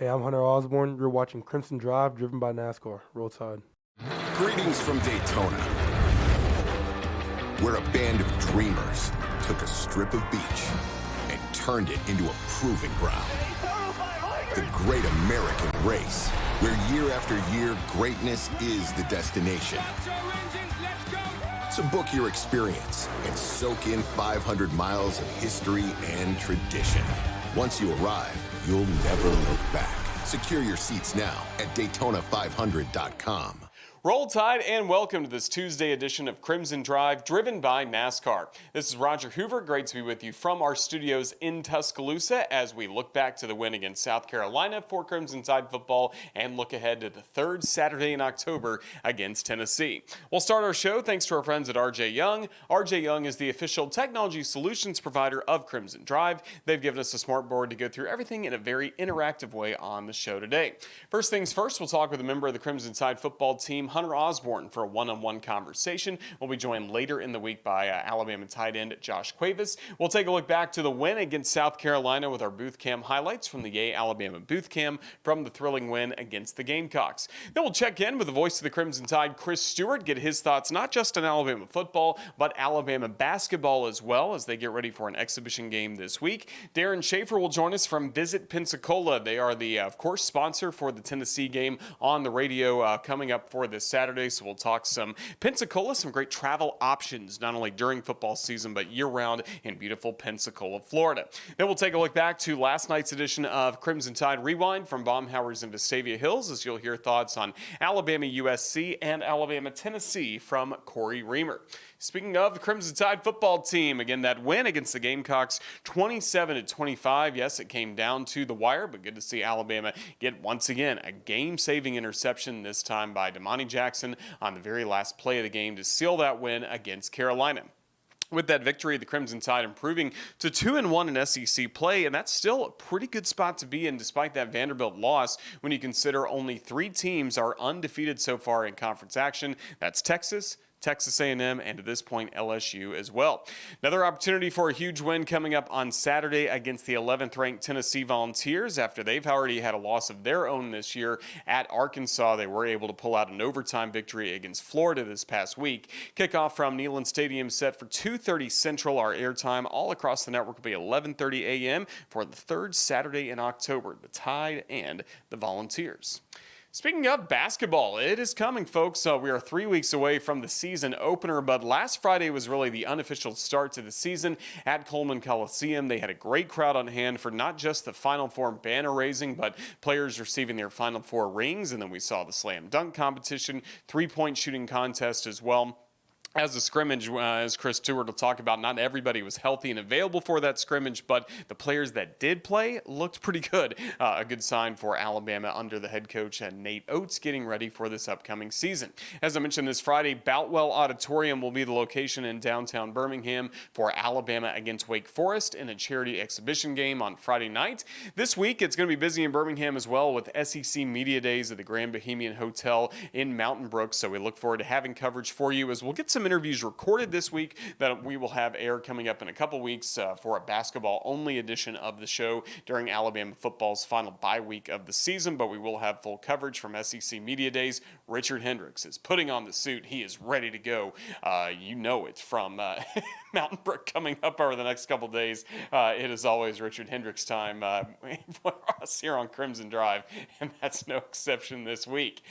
Hey, I'm Hunter Osborne. You're watching Crimson Drive, driven by NASCAR. Roll Tide. Greetings from Daytona, where a band of dreamers took a strip of beach and turned it into a proving ground. The Great American Race, where year after year, greatness is the destination. So book your experience and soak in 500 miles of history and tradition. Once you arrive, you'll never look back. Secure your seats now at Daytona500.com. Roll Tide and welcome to this Tuesday edition of Crimson Drive, driven by NASCAR. This is Roger Hoover. Great to be with you from our studios in Tuscaloosa as we look back to the win against South Carolina for Crimson Tide football and look ahead to the third Saturday in October against Tennessee. We'll start our show thanks to our friends at RJ Young. RJ Young is the official technology solutions provider of Crimson Drive. They've given us a smart board to go through everything in a very interactive way on the show today. First things first, we'll talk with a member of the Crimson Tide football team, Hunter Osborne, for a one-on-one conversation. We'll be joined later in the week by Alabama tight end Josh Cuevas. We'll take a look back to the win against South Carolina with our booth cam highlights from the Yay Alabama booth cam from the thrilling win against the Gamecocks. Then we'll check in with the voice of the Crimson Tide, Chris Stewart, get his thoughts not just on Alabama football, but Alabama basketball as well as they get ready for an exhibition game this week. Darien Schaefer will join us from Visit Pensacola. They are the, of course, sponsor for the Tennessee game on the radio coming up for this Saturday. So we'll talk some Pensacola, some great travel options, not only during football season, but year-round in beautiful Pensacola, Florida. Then we'll take a look back to last night's edition of Crimson Tide Rewind from Baumhower's in Vestavia Hills, as you'll hear thoughts on Alabama USC and Alabama Tennessee from Corey Reamer. Speaking of the Crimson Tide football team, again, that win against the Gamecocks, 27-25. Yes, it came down to the wire, but good to see Alabama get, once again, a game-saving interception, this time by Damani Jackson on the very last play of the game to seal that win against Carolina. With that victory, the Crimson Tide improving to 2-1 in SEC play, and that's still a pretty good spot to be in despite that Vanderbilt loss when you consider only 3 teams are undefeated so far in conference action. That's Texas, Texas A&M, and to this point, LSU as well. Another opportunity for a huge win coming up on Saturday against the 11th-ranked Tennessee Volunteers. After they've already had a loss of their own this year at Arkansas, they were able to pull out an overtime victory against Florida this past week. Kickoff from Neyland Stadium set for 2:30 Central. Our airtime all across the network will be 11:30 a.m. for the third Saturday in October, the Tide and the Volunteers. Speaking of basketball, it is coming, folks. We are 3 weeks away from the season opener, but last Friday was really the unofficial start to the season at Coleman Coliseum. They had a great crowd on hand for not just the Final Four banner raising, but players receiving their Final Four rings, and then we saw the slam dunk competition, three-point shooting contest as well. As the scrimmage, as Chris Stewart will talk about, not everybody was healthy and available for that scrimmage, but the players that did play looked pretty good. A good sign for Alabama under the head coach Nate Oates getting ready for this upcoming season. As I mentioned this Friday, Boutwell Auditorium will be the location in downtown Birmingham for Alabama against Wake Forest in a charity exhibition game on Friday night. This week, it's going to be busy in Birmingham as well with SEC Media Days at the Grand Bohemian Hotel in Mountain Brook, so we look forward to having coverage for you as we'll get some interviews recorded this week that we will have air coming up in a couple weeks for a basketball-only edition of the show during Alabama football's final bye week of the season, but we will have full coverage from SEC Media Days. Richard Hendricks is putting on the suit. He is ready to go. You know it from Mountain Brook coming up over the next couple days. It is always Richard Hendricks time for us here on Crimson Drive, and that's no exception this week.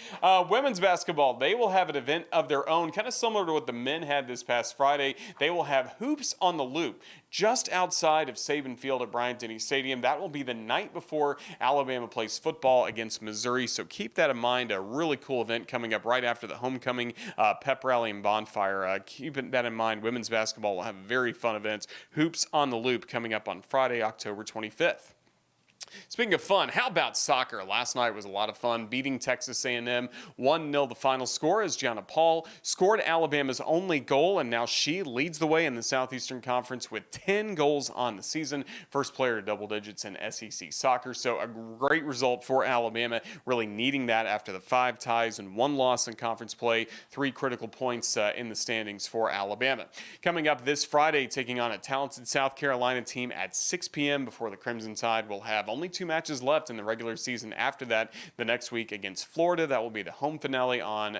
Women's basketball, they will have an event of their own, kind of similar to what the men had this past Friday. They will have Hoops on the Loop just outside of Saban Field at Bryant-Denny Stadium. That will be the night before Alabama plays football against Missouri, so keep that in mind. A really cool event coming up right after the homecoming pep rally and bonfire. Keep that in mind. Women's basketball will have very fun events. Hoops on the Loop coming up on Friday, October 25th. Speaking of fun, how about soccer? Last night was a lot of fun, beating Texas A&M 1-0 the final score as Gianna Paul scored Alabama's only goal, and now she leads the way in the Southeastern Conference with 10 goals on the season. First player to double digits in SEC soccer, so a great result for Alabama, really needing that after the 5 ties and 1 loss in conference play. 3 critical points in the standings for Alabama. Coming up this Friday, taking on a talented South Carolina team at 6 p.m. before the Crimson Tide will have only only 2 matches left in the regular season after that. The next week against Florida, that will be the home finale on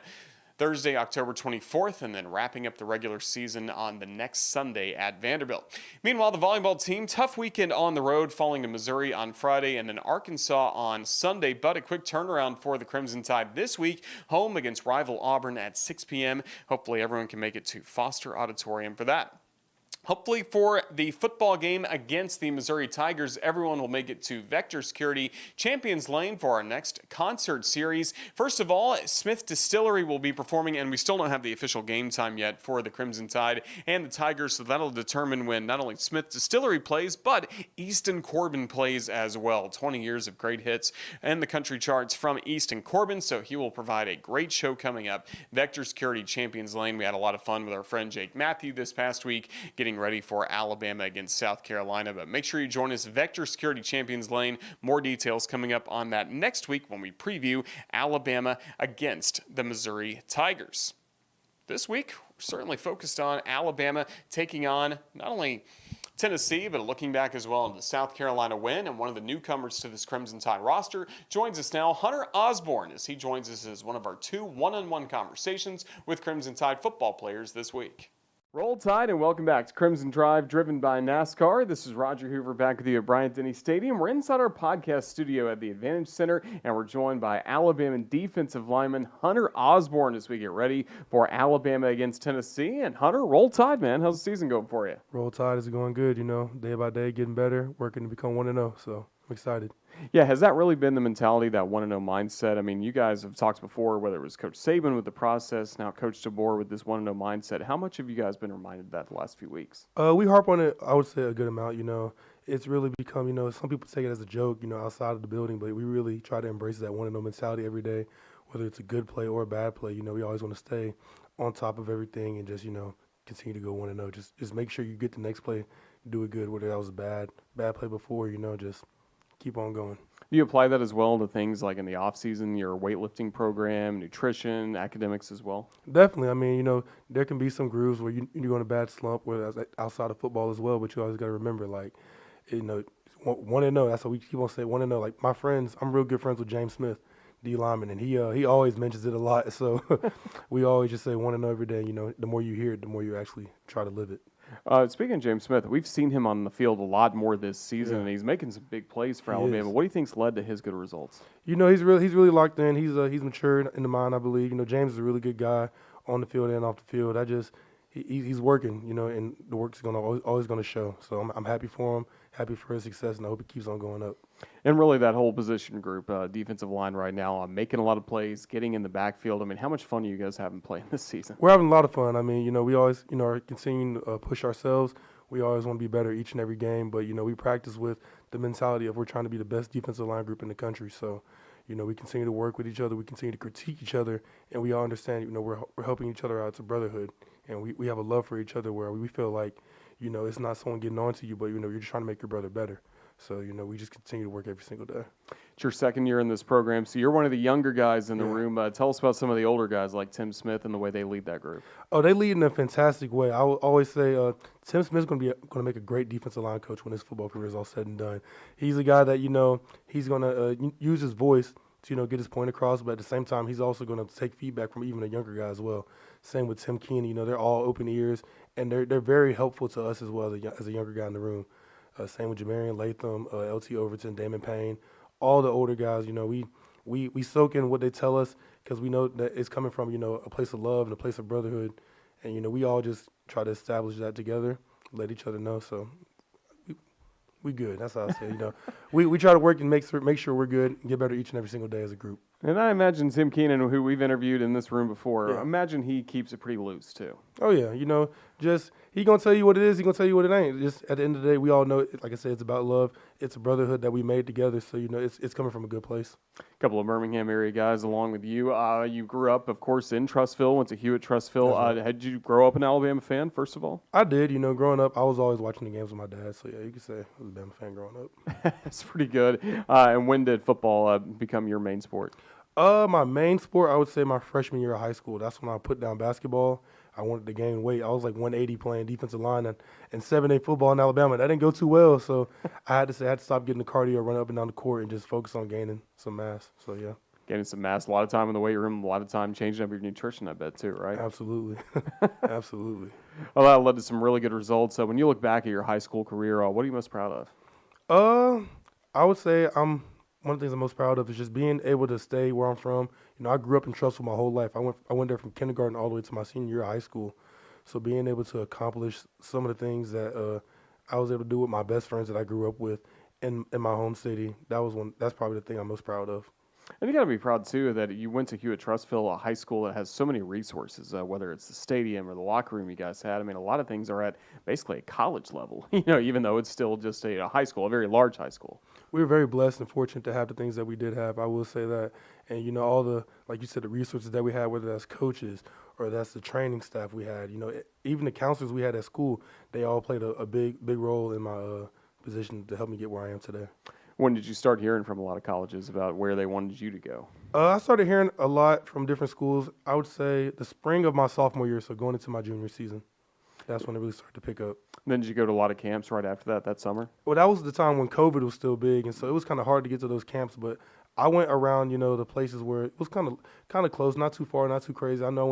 Thursday, October 24th, and then wrapping up the regular season on the next Sunday at Vanderbilt. Meanwhile, the volleyball team, tough weekend on the road, falling to Missouri on Friday and then Arkansas on Sunday, but a quick turnaround for the Crimson Tide this week, home against rival Auburn at 6 p.m. Hopefully everyone can make it to Foster Auditorium for that. Hopefully for the football game against the Missouri Tigers, everyone will make it to Vector Security Champions Lane for our next concert series. First of all, Smith Distillery will be performing, and we still don't have the official game time yet for the Crimson Tide and the Tigers, so that'll determine when not only Smith Distillery plays, but Easton Corbin plays as well. 20 years of great hits and the country charts from Easton Corbin, so he will provide a great show coming up. Vector Security Champions Lane. We had a lot of fun with our friend Jake Matthew this past week, getting ready for Alabama against South Carolina, but make sure you join us, Vector Security Champions Lane. More details coming up on that next week when we preview Alabama against the Missouri Tigers. This week, we're certainly focused on Alabama taking on not only Tennessee, but looking back as well into the South Carolina win, and one of the newcomers to this Crimson Tide roster joins us now, Hunter Osborne, as he joins us as one of our 2 one-on-one conversations with Crimson Tide football players this week. Roll Tide and welcome back to Crimson Drive, driven by NASCAR. This is Roger Hoover back with you at Bryant-Denny Stadium. We're inside our podcast studio at the Advantage Center, and we're joined by Alabama defensive lineman Hunter Osborne as we get ready for Alabama against Tennessee. And Hunter, Roll Tide, man. How's the season going for you? Roll Tide is going good, day by day, getting better, working to become 1-0, so I'm excited. Yeah, has that really been the mentality, that 1-0 mindset? I mean, you guys have talked before, whether it was Coach Saban with the process, now Coach DeBoer with this 1-0 mindset. How much have you guys been reminded of that the last few weeks? We harp on it, I would say, a good amount. It's really become, some people take it as a joke, outside of the building, but we really try to embrace that 1-0 mentality every day, whether it's a good play or a bad play. We always want to stay on top of everything and just, continue to go 1-0. Just make sure you get the next play, do it good, whether that was a bad play before, just keep on going. Do you apply that as well to things like in the off season, your weightlifting program, nutrition, academics as well? Definitely. I mean, there can be some grooves where you go in a bad slump, where that's outside of football as well. But you always got to remember, 1-0. That's what we keep on saying, 1-0. Like my friends, I'm real good friends with James Smith, D lineman, and he always mentions it a lot. So we always just say 1-0 every day. The more you hear it, the more you actually try to live it. Speaking of James Smith, we've seen him on the field a lot more this season, and he's making some big plays for Alabama. What do you think's led to his good results? He's really locked in. He's matured in the mind, I believe. James is a really good guy on the field and off the field. He's working, and the work's always going to show. So I'm happy for him, happy for his success, and I hope he keeps on going up. And really that whole position group, defensive line right now, making a lot of plays, getting in the backfield. I mean, how much fun are you guys having playing this season? We're having a lot of fun. I mean, we always, are continuing to push ourselves. We always want to be better each and every game, but, we practice with the mentality of we're trying to be the best defensive line group in the country. So, we continue to work with each other. We continue to critique each other, and we all understand, we're helping each other out. It's a brotherhood, and we have a love for each other where we feel like, it's not someone getting on to you, but, you're just trying to make your brother better. So, we just continue to work every single day. It's your second year in this program, so you're one of the younger guys in the room. Tell us about some of the older guys like Tim Smith and the way they lead that group. Oh, they lead in a fantastic way. I would always say Tim Smith's going to make a great defensive line coach when his football career is all said and done. He's a guy that, he's going to use his voice to, get his point across, but at the same time, he's also going to take feedback from even a younger guy as well. Same with Tim Keeney. They're all open ears, and they're very helpful to us as well as a younger guy in the room. Same with Jamarian Latham, LT Overton, Damon Payne, all the older guys. We soak in what they tell us because we know that it's coming from a place of love and a place of brotherhood, and we all just try to establish that together, let each other know. So we good. That's how I say. We try to work and make sure we're good and get better each and every single day as a group. And I imagine Tim Keenan, who we've interviewed in this room before, I imagine he keeps it pretty loose too. Oh yeah, just he gonna tell you what it is. He gonna tell you what it ain't. Just at the end of the day, we all know, like I said, it's about love. It's a brotherhood that we made together. So it's coming from a good place. A couple of Birmingham area guys along with you. You grew up, of course, in Trussville. Went to Hewitt Trussville. Right. Had you grow up an Alabama fan? First of all, I did. Growing up, I was always watching the games with my dad. So yeah, you could say I was a Bama fan growing up. That's pretty good. And when did football become your main sport? My main sport, I would say my freshman year of high school. That's when I put down basketball. I wanted to gain weight. I was like 180 playing defensive line and 7A football in Alabama. That didn't go too well, so I had to stop getting the cardio, run up and down the court, and just focus on gaining some mass. So yeah. Gaining some mass, a lot of time in the weight room, a lot of time changing up your nutrition, I bet, too, right? Absolutely. Absolutely. Well, that led to some really good results. So when you look back at your high school career, what are you most proud of? I would say one of the things I'm most proud of is just being able to stay where I'm from. I grew up in Trussville my whole life. I went there from kindergarten all the way to my senior year of high school. So being able to accomplish some of the things that I was able to do with my best friends that I grew up with in my home city, that's probably the thing I'm most proud of. And you got to be proud, too, that you went to Hewitt-Trussville, a high school that has so many resources, whether it's the stadium or the locker room you guys had. I mean, a lot of things are at basically a college level, even though it's still just a high school, a very large high school. We were very blessed and fortunate to have the things that we did have. I will say that. And, all the, like you said, the resources that we had, whether that's coaches or that's the training staff we had, even the counselors we had at school, they all played a big role in my position to help me get where I am today. When did you start hearing from a lot of colleges about where they wanted you to go? I started hearing a lot from different schools. I would say the spring of my sophomore year, so going into my junior season. That's when it really started to pick up. And then did you go to a lot of camps right after that summer? Well, that was the time when COVID was still big, and so it was kind of hard to get to those camps. But I went around, the places where it was kind of close, not too far, not too crazy. I know I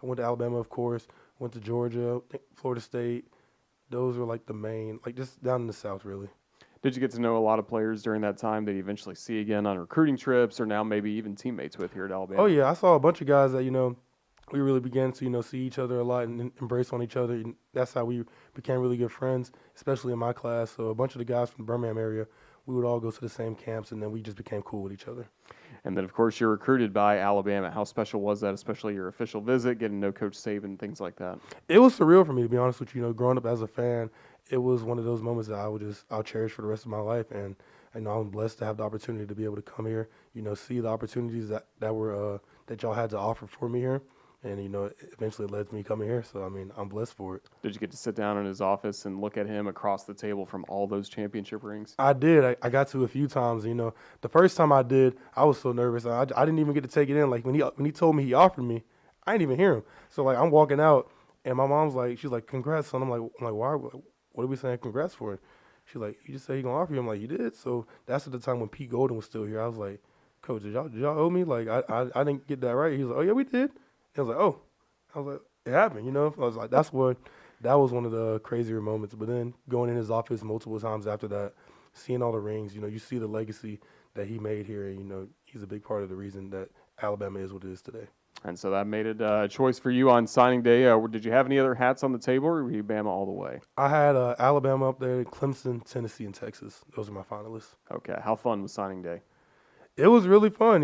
went to Alabama, of course, went to Georgia, Florida State. Those were like the main, like just down in the South, really. Did you get to know a lot of players during that time that you eventually see again on recruiting trips or now maybe even teammates with here at Alabama? Oh, yeah. I saw a bunch of guys that, we really began to, see each other a lot and embrace on each other. And that's how we became really good friends, especially in my class. So a bunch of the guys from the Birmingham area, we would all go to the same camps, and then we just became cool with each other. And then, of course, you're recruited by Alabama. How special was that, especially your official visit, getting to know Coach Saban, things like that? It was surreal for me, to be honest with you. Growing up as a fan, it was one of those moments that I'll cherish for the rest of my life. And I'm blessed to have the opportunity to be able to come here, see the opportunities that y'all had to offer for me here. And, eventually it led to me coming here. So, I'm blessed for it. Did you get to sit down in his office and look at him across the table from all those championship rings? I did. I got to a few times. The first time I did, I was so nervous. I didn't even get to take it in. Like, when he told me he offered me, I didn't even hear him. So, like, I'm walking out, and my mom's like, she's like, congrats, son. I'm like, why? What are we saying congrats for? She's like, you just said he going to offer you. I'm like, you did? So, that's at the time when Pete Golden was still here. I was like, Coach, did y'all owe me? Like, I didn't get that right. He was like, oh, yeah, we did. I was like, oh. I was like, it happened, I was like, that was one of the crazier moments. But then going in his office multiple times after that, seeing all the rings, you see the legacy that he made here. And, he's a big part of the reason that Alabama is what it is today. And so that made it a choice for you on signing day. Did you have any other hats on the table, or were you Bama all the way? I had Alabama up there, Clemson, Tennessee, and Texas. Those are my finalists. Okay. How fun was signing day? It was really fun,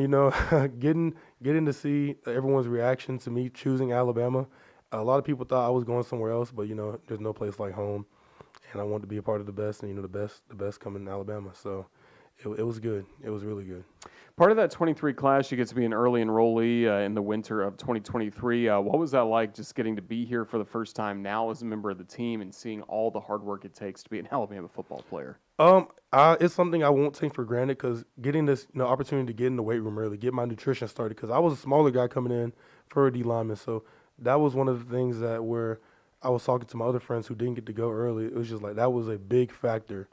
getting to see everyone's reaction to me choosing Alabama. A lot of people thought I was going somewhere else, but there's no place like home, and I wanted to be a part of the best, and the best coming in Alabama. So it was good. It was really good. Part of that 23 class, you get to be an early enrollee in the winter of 2023. What was that like, just getting to be here for the first time now as a member of the team and seeing all the hard work it takes to be an Alabama football player? It's something I won't take for granted, because getting this opportunity to get in the weight room early, get my nutrition started, because I was a smaller guy coming in for a D lineman. So that was one of the things that where I was talking to my other friends who didn't get to go early. It was just like that was a big factor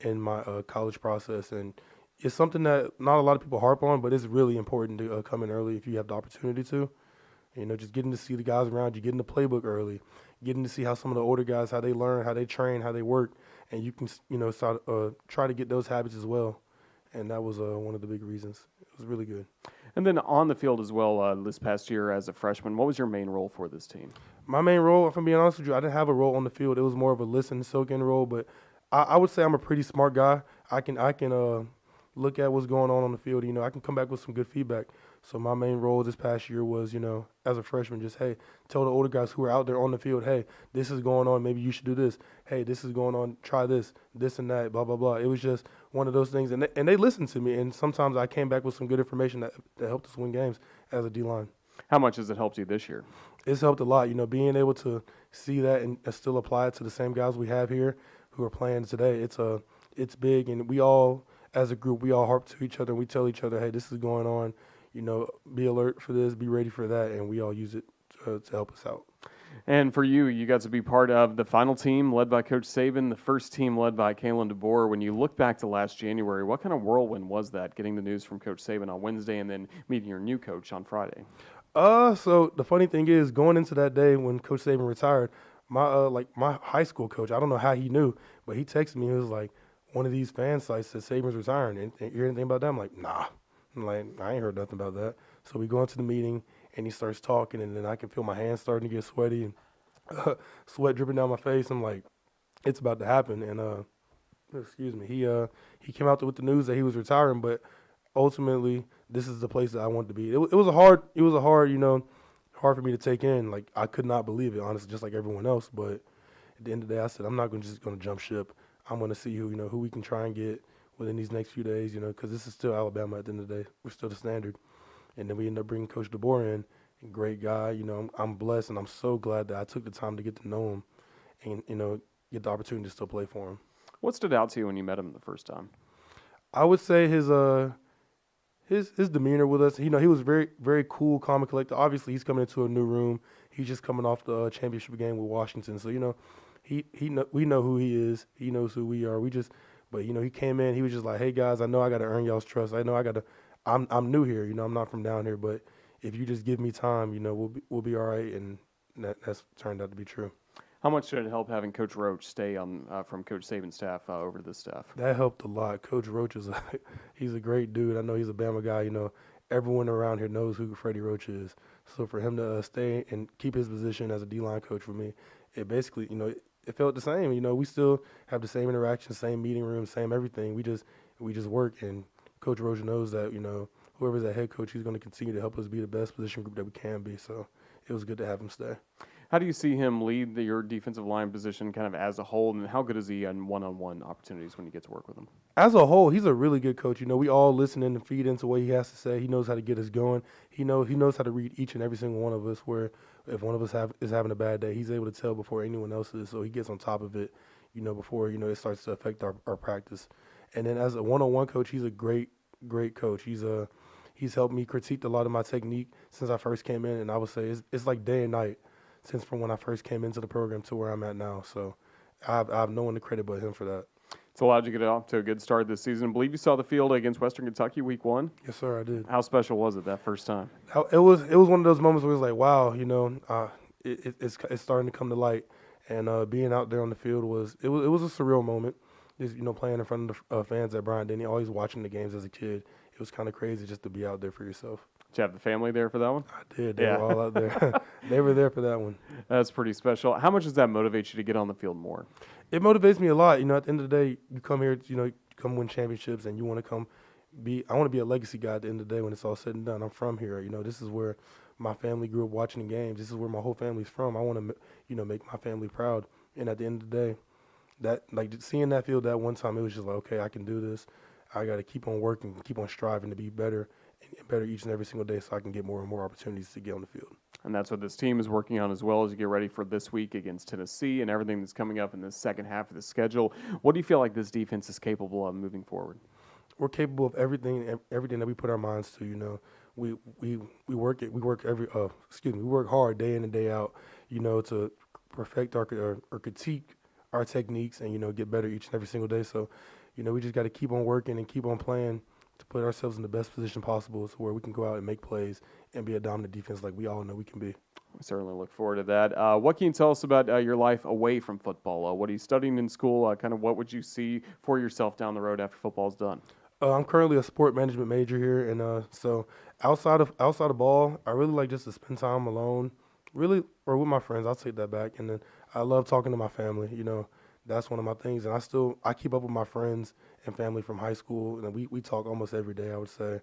in my college process. And it's something that not a lot of people harp on, but it's really important to come in early if you have the opportunity to. Just getting to see the guys around you, getting the playbook early, getting to see how some of the older guys, how they learn, how they train, how they work, and you can, start, try to get those habits as well. And that was one of the big reasons. It was really good. And then on the field as well, this past year as a freshman, what was your main role for this team? My main role, if I'm being honest with you, I didn't have a role on the field. It was more of a listen, soak in role, but I would say I'm a pretty smart guy. I can look at what's going on the field. I can come back with some good feedback. So my main role this past year was, as a freshman, just, hey, tell the older guys who are out there on the field, hey, this is going on. Maybe you should do this. Hey, this is going on. Try this and that, blah, blah, blah. It was just one of those things. And they listened to me. And sometimes I came back with some good information that helped us win games as a D-line. How much has it helped you this year? It's helped a lot. Being able to see that and still apply it to the same guys we have here who are playing today, it's big. And we all, as a group, we all harp to each other and we tell each other, hey, this is going on. Be alert for this, be ready for that, and we all use it to help us out. And for you, you got to be part of the final team led by Coach Saban, the first team led by Kalen DeBoer. When you look back to last January, what kind of whirlwind was that, getting the news from Coach Saban on Wednesday and then meeting your new coach on Friday? So the funny thing is, going into that day when Coach Saban retired, my high school coach, I don't know how he knew, but he texted me. He was like, one of these fan sites said Saban's retiring. And you hear anything about that? I'm like, nah. I'm like, I ain't heard nothing about that. So we go into the meeting, and he starts talking, and then I can feel my hands starting to get sweaty and sweat dripping down my face. I'm like, it's about to happen. And excuse me, he came out there with the news that he was retiring, but ultimately this is the place that I wanted to be. It was a hard, hard for me to take in. Like, I could not believe it, honestly, just like everyone else. But at the end of the day, I said, I'm not just going to jump ship. I'm going to see who we can try and get within these next few days, because this is still Alabama at the end of the day. We're still the standard. And then we ended up bringing Coach DeBoer in, great guy. I'm blessed, and I'm so glad that I took the time to get to know him and, get the opportunity to still play for him. What stood out to you when you met him the first time? I would say his demeanor with us. He was very, very cool, calm, and collected. Obviously, he's coming into a new room. He's just coming off the championship game with Washington. So, we know who he is. He knows who we are. But he came in. He was just like, hey guys, I know I got to earn y'all's trust. I know I'm new here. I'm not from down here. But if you just give me time, we'll be all right. And that's turned out to be true. How much did it help having Coach Roach stay on from Coach Saban's staff over to this staff? That helped a lot. Coach Roach he's a great dude. I know he's a Bama guy. Everyone around here knows who Freddie Roach is. So for him to stay and keep his position as a D-line coach for me, it basically, it felt the same. We still have the same interactions, same meeting room, same everything. We just work, and Coach Roach knows that, whoever's that head coach, he's going to continue to help us be the best position group that we can be. So it was good to have him stay. How do you see him lead your defensive line position kind of as a whole, and how good is he on one-on-one opportunities when you get to work with him? As a whole, he's a really good coach. We all listen in and feed into what he has to say. He knows how to get us going. He knows how to read each and every single one of us, where if one of us is having a bad day, he's able to tell before anyone else is. So he gets on top of it, before, it starts to affect our practice. And then as a one-on-one coach, he's a great coach. He's helped me critique a lot of my technique since I first came in, and I would say it's like day and night since from when I first came into the program to where I'm at now. So I have no one to credit but him for that. It's allowed you to get off to a good start this season. I believe you saw the field against Western Kentucky week 1. Yes, sir, I did. How special was it that first time? It was one of those moments where it was like, wow, it's starting to come to light. And being out there on the field was a surreal moment. Just, playing in front of the fans at Bryant-Denny, always watching the games as a kid. It was kind of crazy just to be out there for yourself. Did you have the family there for that one? I did. They were all out there. They were there for that one. That's pretty special. How much does that motivate you to get on the field more? It motivates me a lot. At the end of the day, you come here, come win championships, and you want to I want to be a legacy guy at the end of the day when it's all said and done. I'm from here. This is where my family grew up watching the games. This is where my whole family's from. I want to, make my family proud. And at the end of the day, seeing that field that one time, it was just like, okay, I can do this. I got to keep on working, keep on striving to be better and better each and every single day so I can get more and more opportunities to get on the field. And that's what this team is working on as well as you get ready for this week against Tennessee and everything that's coming up in the second half of the schedule. What do you feel like this defense is capable of moving forward? We're capable of everything that we put our minds to. We work hard day in and day out, to perfect or critique our techniques and get better each and every single day. So, we just got to keep on working and keep on playing to put ourselves in the best position possible so where we can go out and make plays and be a dominant defense like we all know we can be. We certainly look forward to that. What can you tell us about your life away from football? What are you studying in school? Kind of what would you see for yourself down the road after football's done? I'm currently a sport management major here, and so outside of ball, I really like just to spend time alone, really, or with my friends. I'll take that back, and then I love talking to my family. That's one of my things, and I keep up with my friends and family from high school, and we talk almost every day, I would say.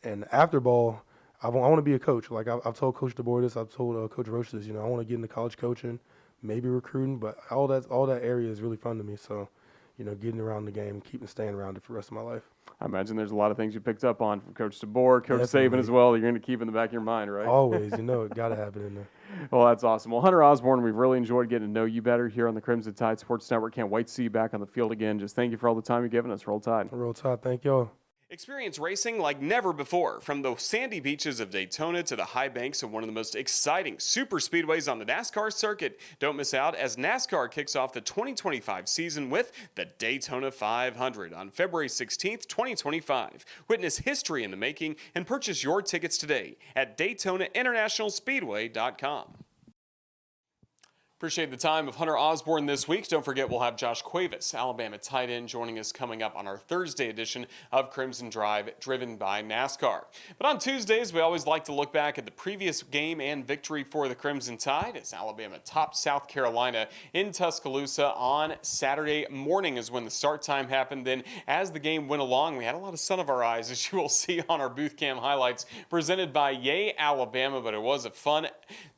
And after ball, I want to be a coach. Like I've told Coach DeBoer this, I've told Coach Roach this. I want to get into college coaching, maybe recruiting, but all that area is really fun to me. So, getting around the game, staying around it for the rest of my life. I imagine there's a lot of things you picked up on from Coach DeBoer, Coach Saban as well. You're going to keep in the back of your mind, right? Always, got to have it in there. Well, that's awesome. Well, Hunter Osborne, we've really enjoyed getting to know you better here on the Crimson Tide Sports Network. Can't wait to see you back on the field again. Just thank you for all the time you've given us. Roll Tide. Roll Tide. Thank y'all. Experience racing like never before. From the sandy beaches of Daytona to the high banks of one of the most exciting super speedways on the NASCAR circuit. Don't miss out as NASCAR kicks off the 2025 season with the Daytona 500 on February 16th, 2025. Witness history in the making and purchase your tickets today at DaytonaInternationalSpeedway.com. Appreciate the time of Hunter Osborne this week. Don't forget we'll have Josh Cuevas, Alabama tight end, joining us coming up on our Thursday edition of Crimson Drive, driven by NASCAR. But on Tuesdays, we always like to look back at the previous game and victory for the Crimson Tide as Alabama topped South Carolina in Tuscaloosa on Saturday morning is when the start time happened. Then as the game went along, we had a lot of sun of our eyes, as you will see on our booth cam highlights presented by Yay Alabama, but it was a fun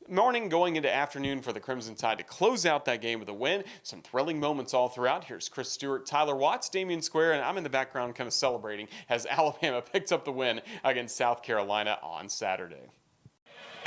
morning going into afternoon for the Crimson Tide to close out that game with a win. Some thrilling moments all throughout. Here's Chris Stewart, Tyler Watts, Damian Square, and I'm in the background kind of celebrating as Alabama picked up the win against South Carolina on Saturday.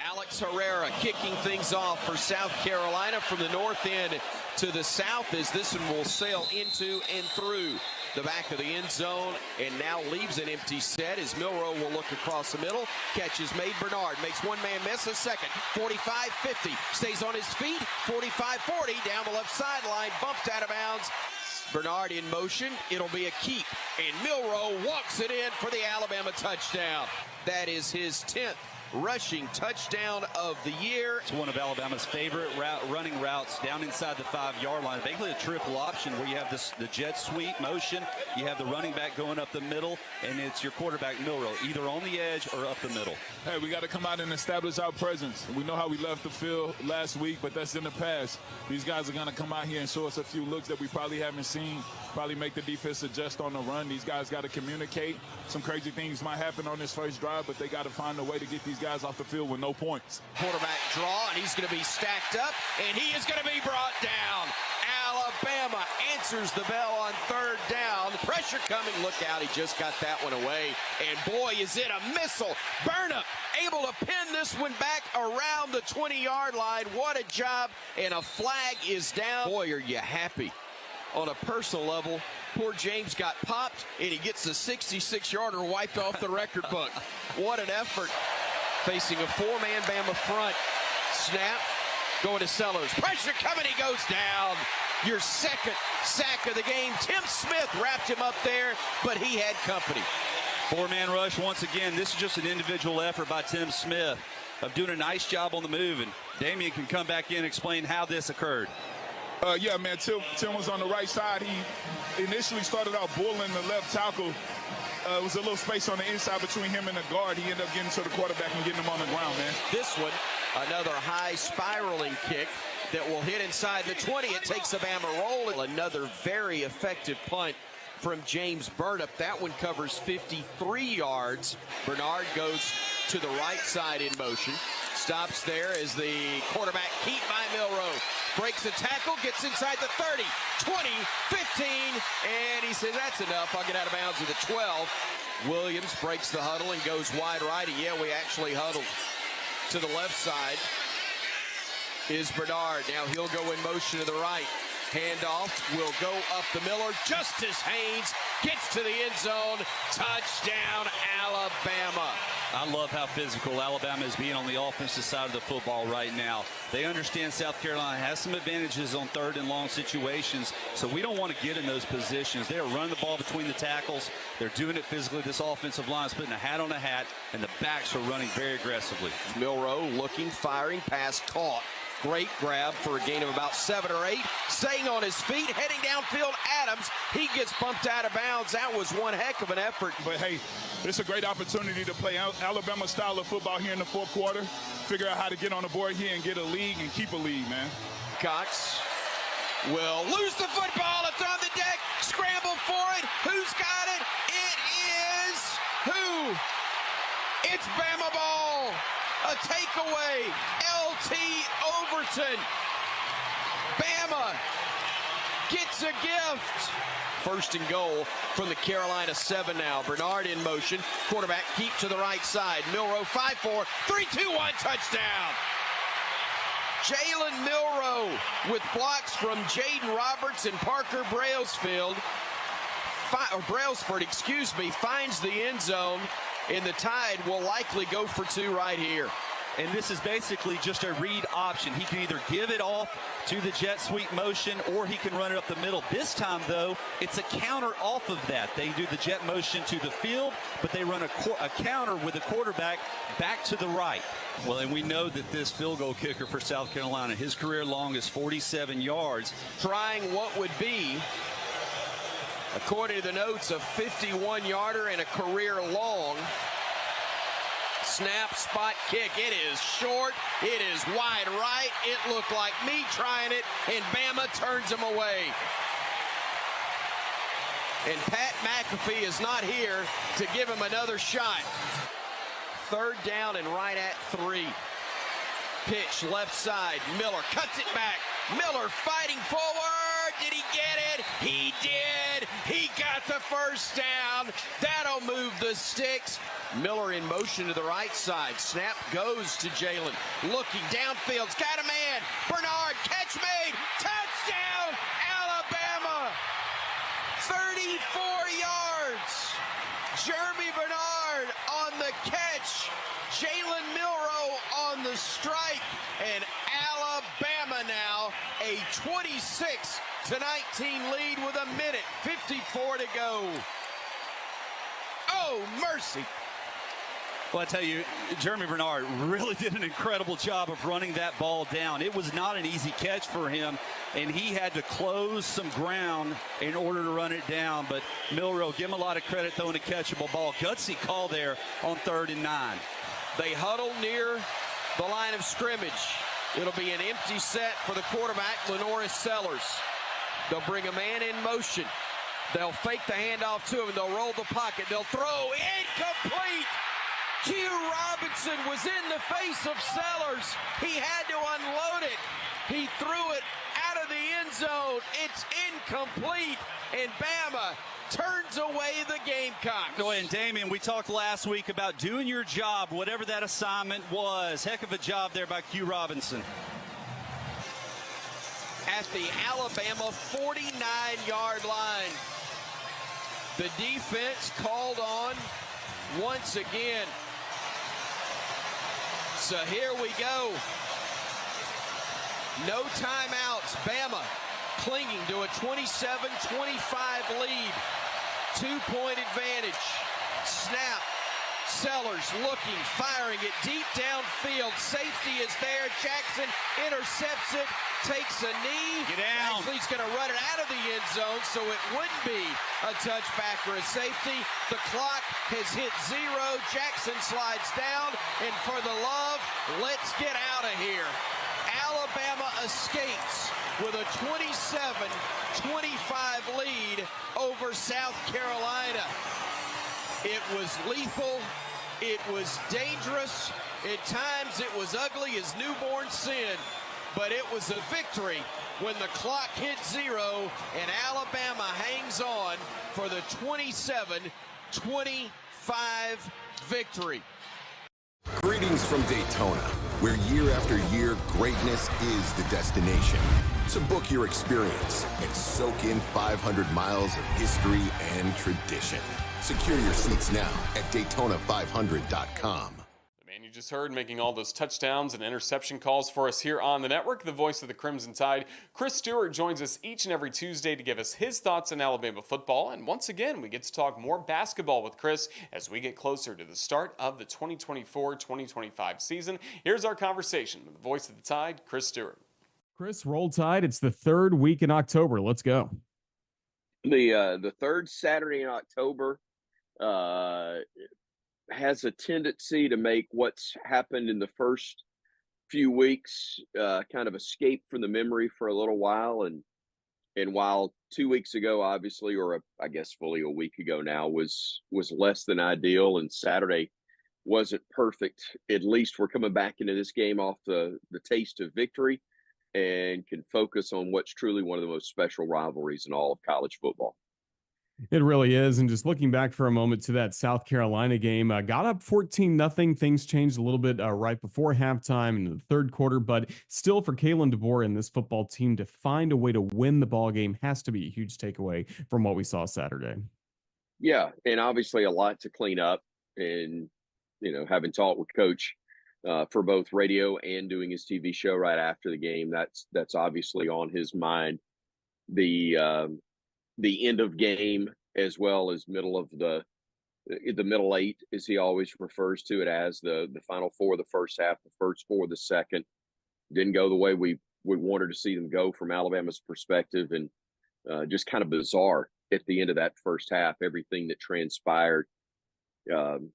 Alex Herrera kicking things off for South Carolina from the north end to the south as this one will sail into and through the back of the end zone and now leaves an empty set as Milroe will look across the middle. Catch is made. Bernard makes one man miss. A second. 45-50. Stays on his feet. 45-40 down the left sideline. Bumped out of bounds. Bernard in motion. It'll be a keep. And Milroe walks it in for the Alabama touchdown. That is his 10th rushing touchdown of the year. It's one of Alabama's favorite running routes down inside the 5-yard line. Basically a triple option where you have the jet sweep motion, you have the running back going up the middle, and it's your quarterback Milroe, either on the edge or up the middle. Hey, we got to come out and establish our presence. We know how we left the field last week, but that's in the past. These guys are going to come out here and show us a few looks that we probably haven't seen, probably make the defense adjust on the run. These guys got to communicate. Some crazy things might happen on this first drive, but they got to find a way to get these guys off the field with no points. Quarterback draw, and he's going to be stacked up, and he is going to be brought down. Alabama answers the bell on third down. Pressure coming. Look out, he just got that one away. And boy, is it a missile. Burnham able to pin this one back around the 20-yard line. What a job, and a flag is down. Boy, are you happy. On a personal level, poor James got popped, and he gets a 66-yarder wiped off the record book. What an effort. Facing a four-man Bama front. Snap. Going to Sellers. Pressure coming. He goes down. Your second sack of the game. Tim Smith wrapped him up there, but he had company. Four-man rush once again. This is just an individual effort by Tim Smith of doing a nice job on the move, and Damian can come back in and explain how this occurred. Yeah, man, Tim was on the right side. He initially started out bullying the left tackle. It was a little space on the inside between him and the guard. He ended up getting to the quarterback and getting him on the ground, man. This one, another high spiraling kick that will hit inside the 20. It takes a Bama roll. Another very effective punt from James Burnham. That one covers 53 yards. Bernard goes to the right side in motion. Stops there as the quarterback keep by Milroe. Breaks a tackle, gets inside the 30, 20, 15, and he says, that's enough. I'll get out of bounds with a 12. Williams breaks the huddle and goes wide right. Yeah, we actually huddled. To the left side is Bernard. Now he'll go in motion to the right. Handoff will go up the Miller. Justice Haynes gets to the end zone. Touchdown, Alabama. I love how physical Alabama is being on the offensive side of the football right now. They understand South Carolina has some advantages on third and long situations, so we don't want to get in those positions. They're running the ball between the tackles. They're doing it physically. This offensive line is putting a hat on a hat, and the backs are running very aggressively. Milroe looking, firing, pass caught. Great grab for a gain of about 7 or 8. Staying on his feet, heading downfield, Adams. He gets bumped out of bounds. That was one heck of an effort. But, hey, it's a great opportunity to play Alabama style of football here in the fourth quarter. Figure out how to get on the board here and get a lead and keep a lead, man. Cox will lose the football. It's on the deck. Scramble for it. Who's got it? It is who? It's Bama ball. A takeaway. LT Overton. Bama gets a gift. First and goal from the Carolina 7 now. Bernard in motion. Quarterback keep to the right side. Milroe 5-4. 3-2-1 touchdown. Jalen Milroe with blocks from Jaden Roberts and Parker Brailsfield. Brailsford, finds the end zone, and the Tide will likely go for 2 right here. And this is basically just a read option. He can either give it off to the jet sweep motion or he can run it up the middle. This time, though, it's a counter off of that. They do the jet motion to the field, but they run a counter with the quarterback back to the right. Well, and we know that this field goal kicker for South Carolina, his career long is 47 yards. Trying what would be, according to the notes, a 51-yarder and a career long. Snap, spot kick. It is short. It is wide right. It looked like me trying it, and Bama turns him away. And Pat McAfee is not here to give him another shot. 3rd down and right at 3. Pitch left side. Miller cuts it back. Miller fighting forward. Did he get it? He did. He got the first down. That'll move the sticks. Miller in motion to the right side. Snap goes to Jalen. Looking downfield. Got a man. Bernard, catch made. Touchdown, Alabama. 34 yards. Jeremy Bernard on the catch. Jalen Milroe on the strike. And Alabama now a 26-19 lead with 1:54 to go. Oh, mercy. Well, I tell you, Jeremy Bernard really did an incredible job of running that ball down. It was not an easy catch for him, and he had to close some ground in order to run it down. But Milroe, give him a lot of credit throwing a catchable ball. Gutsy call there on 3rd and 9. They huddle near the line of scrimmage. It'll be an empty set for the quarterback, Lenoris Sellers. They'll bring a man in motion. They'll fake the handoff to him. They'll roll the pocket. They'll throw. Incomplete. Q Robinson was in the face of Sellers. He had to unload it. He threw it out of the end zone. It's incomplete, and Bama turns away the Gamecocks. Go ahead, and Damien, we talked last week about doing your job, whatever that assignment was. Heck of a job there by Q Robinson. At the Alabama 49-yard line. The defense called on once again. So here we go. No timeouts. Bama clinging to a 27-25 lead. 2-point advantage. Snap. Sellers looking, firing it deep downfield. Safety is there. Jackson intercepts it, takes a knee. Get down. Actually, he's going to run it out of the end zone, so it wouldn't be a touchback or a safety. The clock has hit 0. Jackson slides down, and for the love, let's get out of here. Alabama escapes with a 27-25 lead over South Carolina. It was lethal. It was dangerous. At times it was ugly as newborn sin, but it was a victory when the clock hit 0 and Alabama hangs on for the 27-25 victory. Greetings from Daytona, where year after year, greatness is the destination. So book your experience and soak in 500 miles of history and tradition. Secure your seats now at Daytona500.com. The man you just heard making all those touchdowns and interception calls for us here on the network, the voice of the Crimson Tide, Chris Stewart, joins us each and every Tuesday to give us his thoughts on Alabama football. And once again, we get to talk more basketball with Chris as we get closer to the start of the 2024-2025 season. Here's our conversation with the voice of the Tide, Chris Stewart. Chris, roll Tide. It's the 3rd week in October. Let's go. The 3rd Saturday in October has a tendency to make what's happened in the first few weeks kind of escape from the memory for a little while. And while 2 weeks ago, obviously, or I guess fully a week ago now, was less than ideal, and Saturday wasn't perfect, at least we're coming back into this game off the taste of victory and can focus on what's truly one of the most special rivalries in all of college football. It really is. And just looking back for a moment to that South Carolina game, got up 14-0. Things changed a little bit right before halftime in the 3rd quarter, but still for Kalen DeBoer and this football team to find a way to win the ball game has to be a huge takeaway from what we saw Saturday. Yeah, and obviously a lot to clean up. And having talked with Coach for both radio and doing his TV show right after the game, that's obviously on his mind. The end of game, as well as middle of the middle eight, as he always refers to it as, the final four of the first half, the first four of the second, didn't go the way we wanted to see them go from Alabama's perspective, and just kind of bizarre at the end of that first half, everything that transpired, and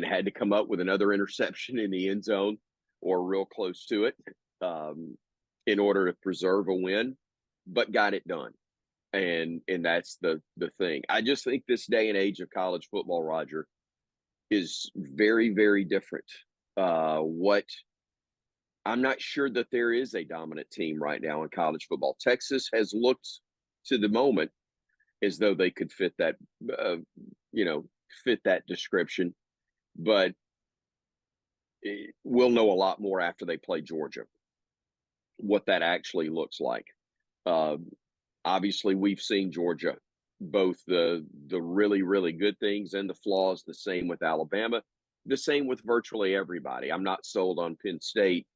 had to come up with another interception in the end zone or real close to it, in order to preserve a win, but got it done. And that's the thing. I just think this day and age of college football, Roger, is very, very different. I'm not sure that there is a dominant team right now in college football. Texas has looked to the moment as though they could fit that description, but we'll know a lot more after they play Georgia, what that actually looks like. Obviously, we've seen Georgia, both the really, really good things and the flaws, the same with Alabama, the same with virtually everybody. I'm not sold on Penn State,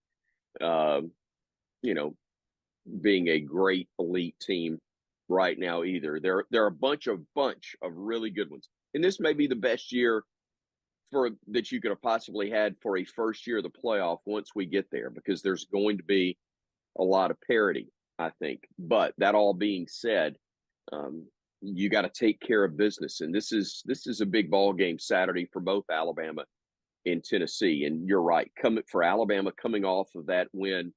being a great elite team right now either. There are a bunch of really good ones. And this may be the best year that you could have possibly had for a first year of the playoff once we get there, because there's going to be a lot of parity, I think. But that all being said, you got to take care of business, and this is a big ball game Saturday for both Alabama and Tennessee. And you're right, for Alabama coming off of that win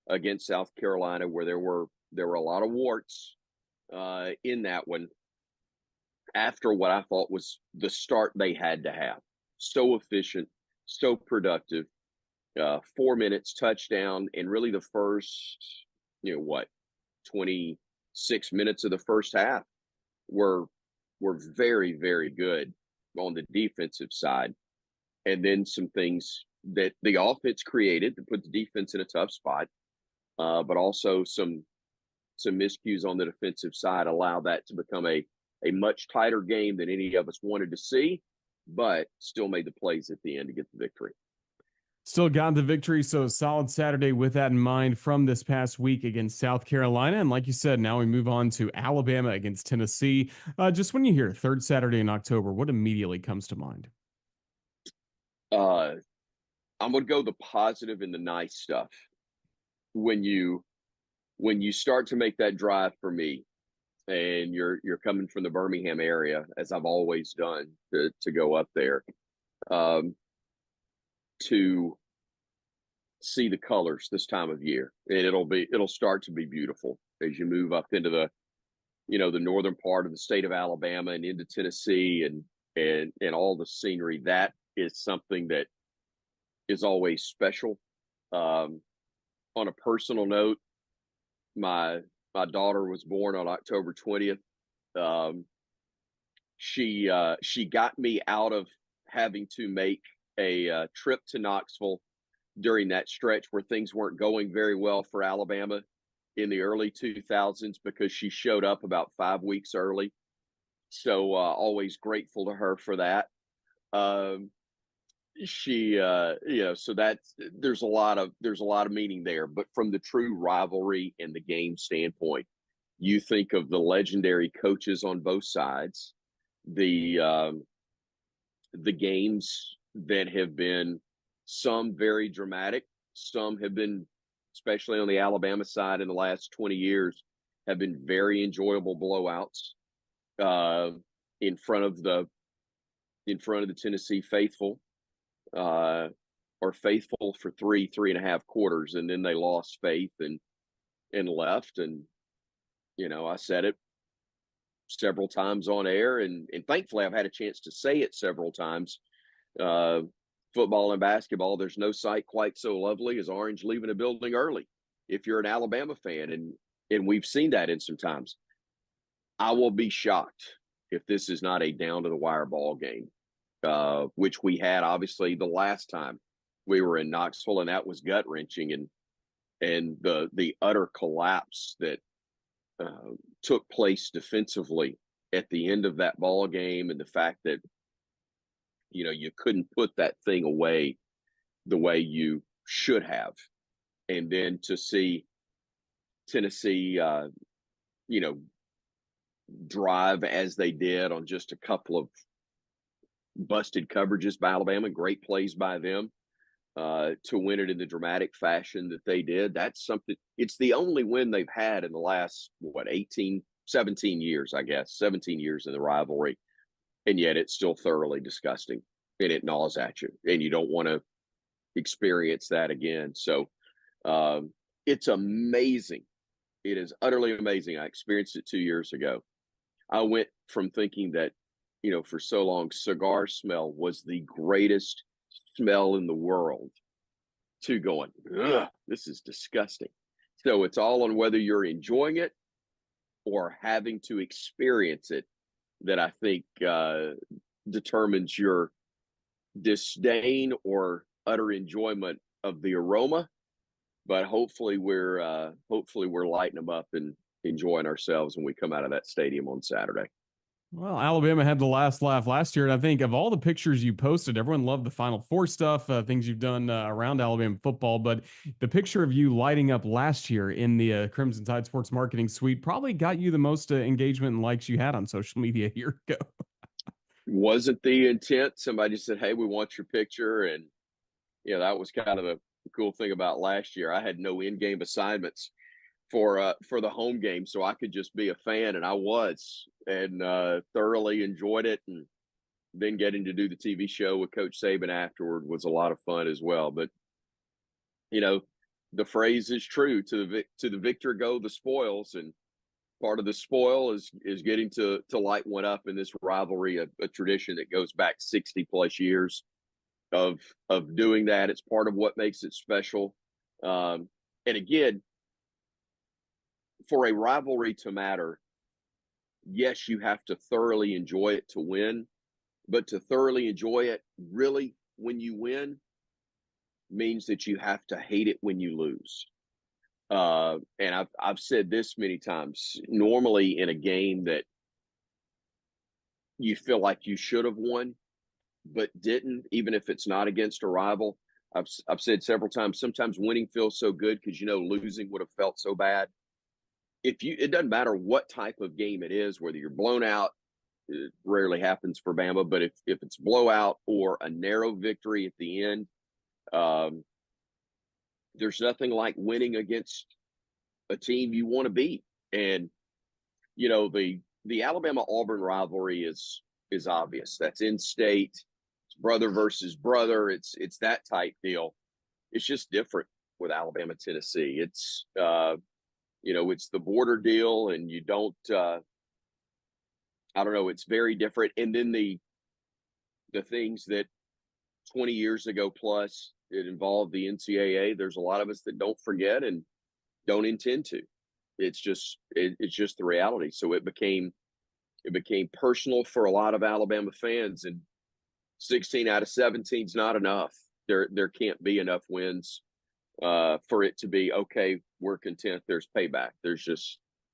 against South Carolina, where there were a lot of warts in that one, after what I thought was the start they had to have. So efficient, so productive, 4 minutes touchdown, and really the first 26 minutes of the first half were very, very good on the defensive side. And then some things that the offense created to put the defense in a tough spot, but also some miscues on the defensive side allow that to become a much tighter game than any of us wanted to see, but still made the plays at the end to get the victory. Still got the victory, so a solid Saturday with that in mind from this past week against South Carolina. And like you said, now we move on to Alabama against Tennessee. Just when you hear third Saturday in October, what immediately comes to mind? I'm going to go the positive and the nice stuff. When you start to make that drive for me, and you're coming from the Birmingham area, as I've always done, to go up there, to see the colors this time of year, and it'll start to be beautiful as you move up into the northern part of the state of Alabama and into Tennessee, and all the scenery. That is something that is always special. On a personal note, my daughter was born on October 20th. She got me out of having to make a trip to Knoxville during that stretch where things weren't going very well for Alabama in the early 2000s, because she showed up about 5 weeks early. So always grateful to her for that. So there's a lot of meaning there. But from the true rivalry and the game standpoint, you think of the legendary coaches on both sides, the games that have been, some very dramatic, some have been, especially on the Alabama side in the last 20 years, have been very enjoyable blowouts in front of the Tennessee faithful, or faithful for three and a half quarters, and then they lost faith and left. And I said it several times on air, and thankfully I've had a chance to say it several times. Football and basketball, there's no sight quite so lovely as orange leaving a building early, if you're an Alabama fan, and we've seen that in some times. I will be shocked if this is not a down to the wire ball game, which we had obviously the last time we were in Knoxville, and that was gut wrenching, and the utter collapse that took place defensively at the end of that ball game, and the fact that, you couldn't put that thing away the way you should have. And then to see Tennessee, drive as they did on just a couple of busted coverages by Alabama, great plays by them, to win it in the dramatic fashion that they did. That's something. It's the only win they've had in the last, 17 years, I guess, 17 years in the rivalry. And yet it's still thoroughly disgusting, and it gnaws at you, and you don't want to experience that again. So it's amazing. It is utterly amazing. I experienced it 2 years ago. I went from thinking that, for so long, cigar smell was the greatest smell in the world to going, ugh, this is disgusting. So it's all on whether you're enjoying it or having to experience it that I think determines your disdain or utter enjoyment of the aroma. But hopefully we're lighting them up and enjoying ourselves when we come out of that stadium on Saturday. Well, Alabama had the last laugh last year, and I think of all the pictures you posted, everyone loved the Final Four stuff, things you've done around Alabama football. But the picture of you lighting up last year in the Crimson Tide Sports Marketing Suite probably got you the most engagement and likes you had on social media a year ago. Wasn't the intent. Somebody just said, "Hey, we want your picture," and that was kind of the cool thing about last year. I had no in-game assignments for the home game, so I could just be a fan, and I was, and thoroughly enjoyed it. And then getting to do the TV show with Coach Saban afterward was a lot of fun as well. But the phrase is true: to the victor go the spoils, and part of the spoil is getting to light one up in this rivalry, a tradition that goes back 60 plus years of doing that. It's part of what makes it special. And again, for a rivalry to matter, yes, you have to thoroughly enjoy it to win, but to thoroughly enjoy it really when you win means that you have to hate it when you lose. And I've said this many times, normally in a game that you feel like you should have won, but didn't, even if it's not against a rival, I've said several times, sometimes winning feels so good because, losing would have felt so bad. It doesn't matter what type of game it is, whether you're blown out, it rarely happens for Bama, but if it's blowout or a narrow victory at the end, there's nothing like winning against a team you want to beat. And, the Alabama-Auburn rivalry is obvious. That's in state. It's brother versus brother. It's that type deal. It's just different with Alabama-Tennessee. It's, it's the border deal, and you don't, I don't know, it's very different. And then the things that 20 years ago plus it involved the NCAA, there's a lot of us that don't forget and don't intend to. It's just the reality. So it became personal for a lot of Alabama fans, and 16 out of 17 is not enough. There can't be enough wins for it to be okay. We're content. There's payback.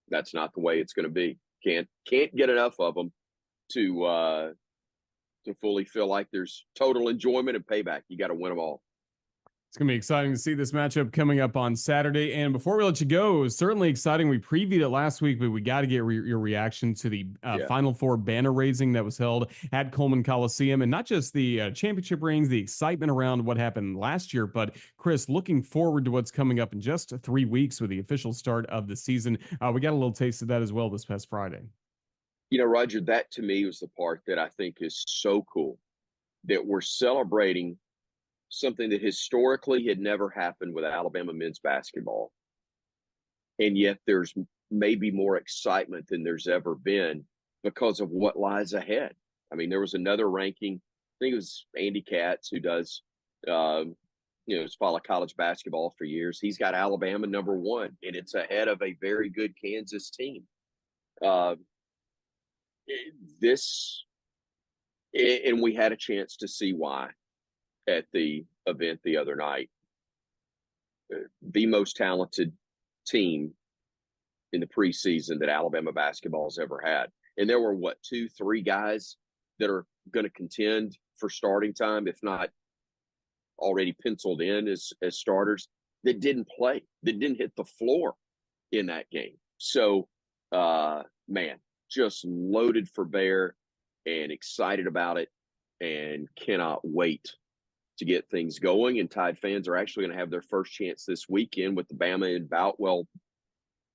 That's not the way it's going to be. Can't get enough of them to fully feel like there's total enjoyment and payback. You got to win them all. It's going to be exciting to see this matchup coming up on Saturday. And before we let you go, it was certainly exciting. We previewed it last week, but we got to get your reaction to the Final Four banner raising that was held at Coleman Coliseum. And not just the championship rings, the excitement around what happened last year, but Chris, looking forward to what's coming up in just 3 weeks with the official start of the season. We got a little taste of that as well this past Friday. Roger, that to me was the part that I think is so cool, that we're celebrating something that historically had never happened with Alabama men's basketball. And yet there's maybe more excitement than there's ever been because of what lies ahead. I mean, there was another ranking, I think it was Andy Katz, who does, has followed college basketball for years. He's got Alabama number 1, and it's ahead of a very good Kansas team. And we had a chance to see why at the event the other night. The most talented team in the preseason that Alabama basketball's ever had. And there were, what, 2-3 guys that are going to contend for starting time, if not already penciled in as starters, that didn't play, that didn't hit the floor in that game. So, man, just loaded for bear and excited about it and cannot wait to get things going. And Tide fans are actually going to have their first chance this weekend with the Bama and Boutwell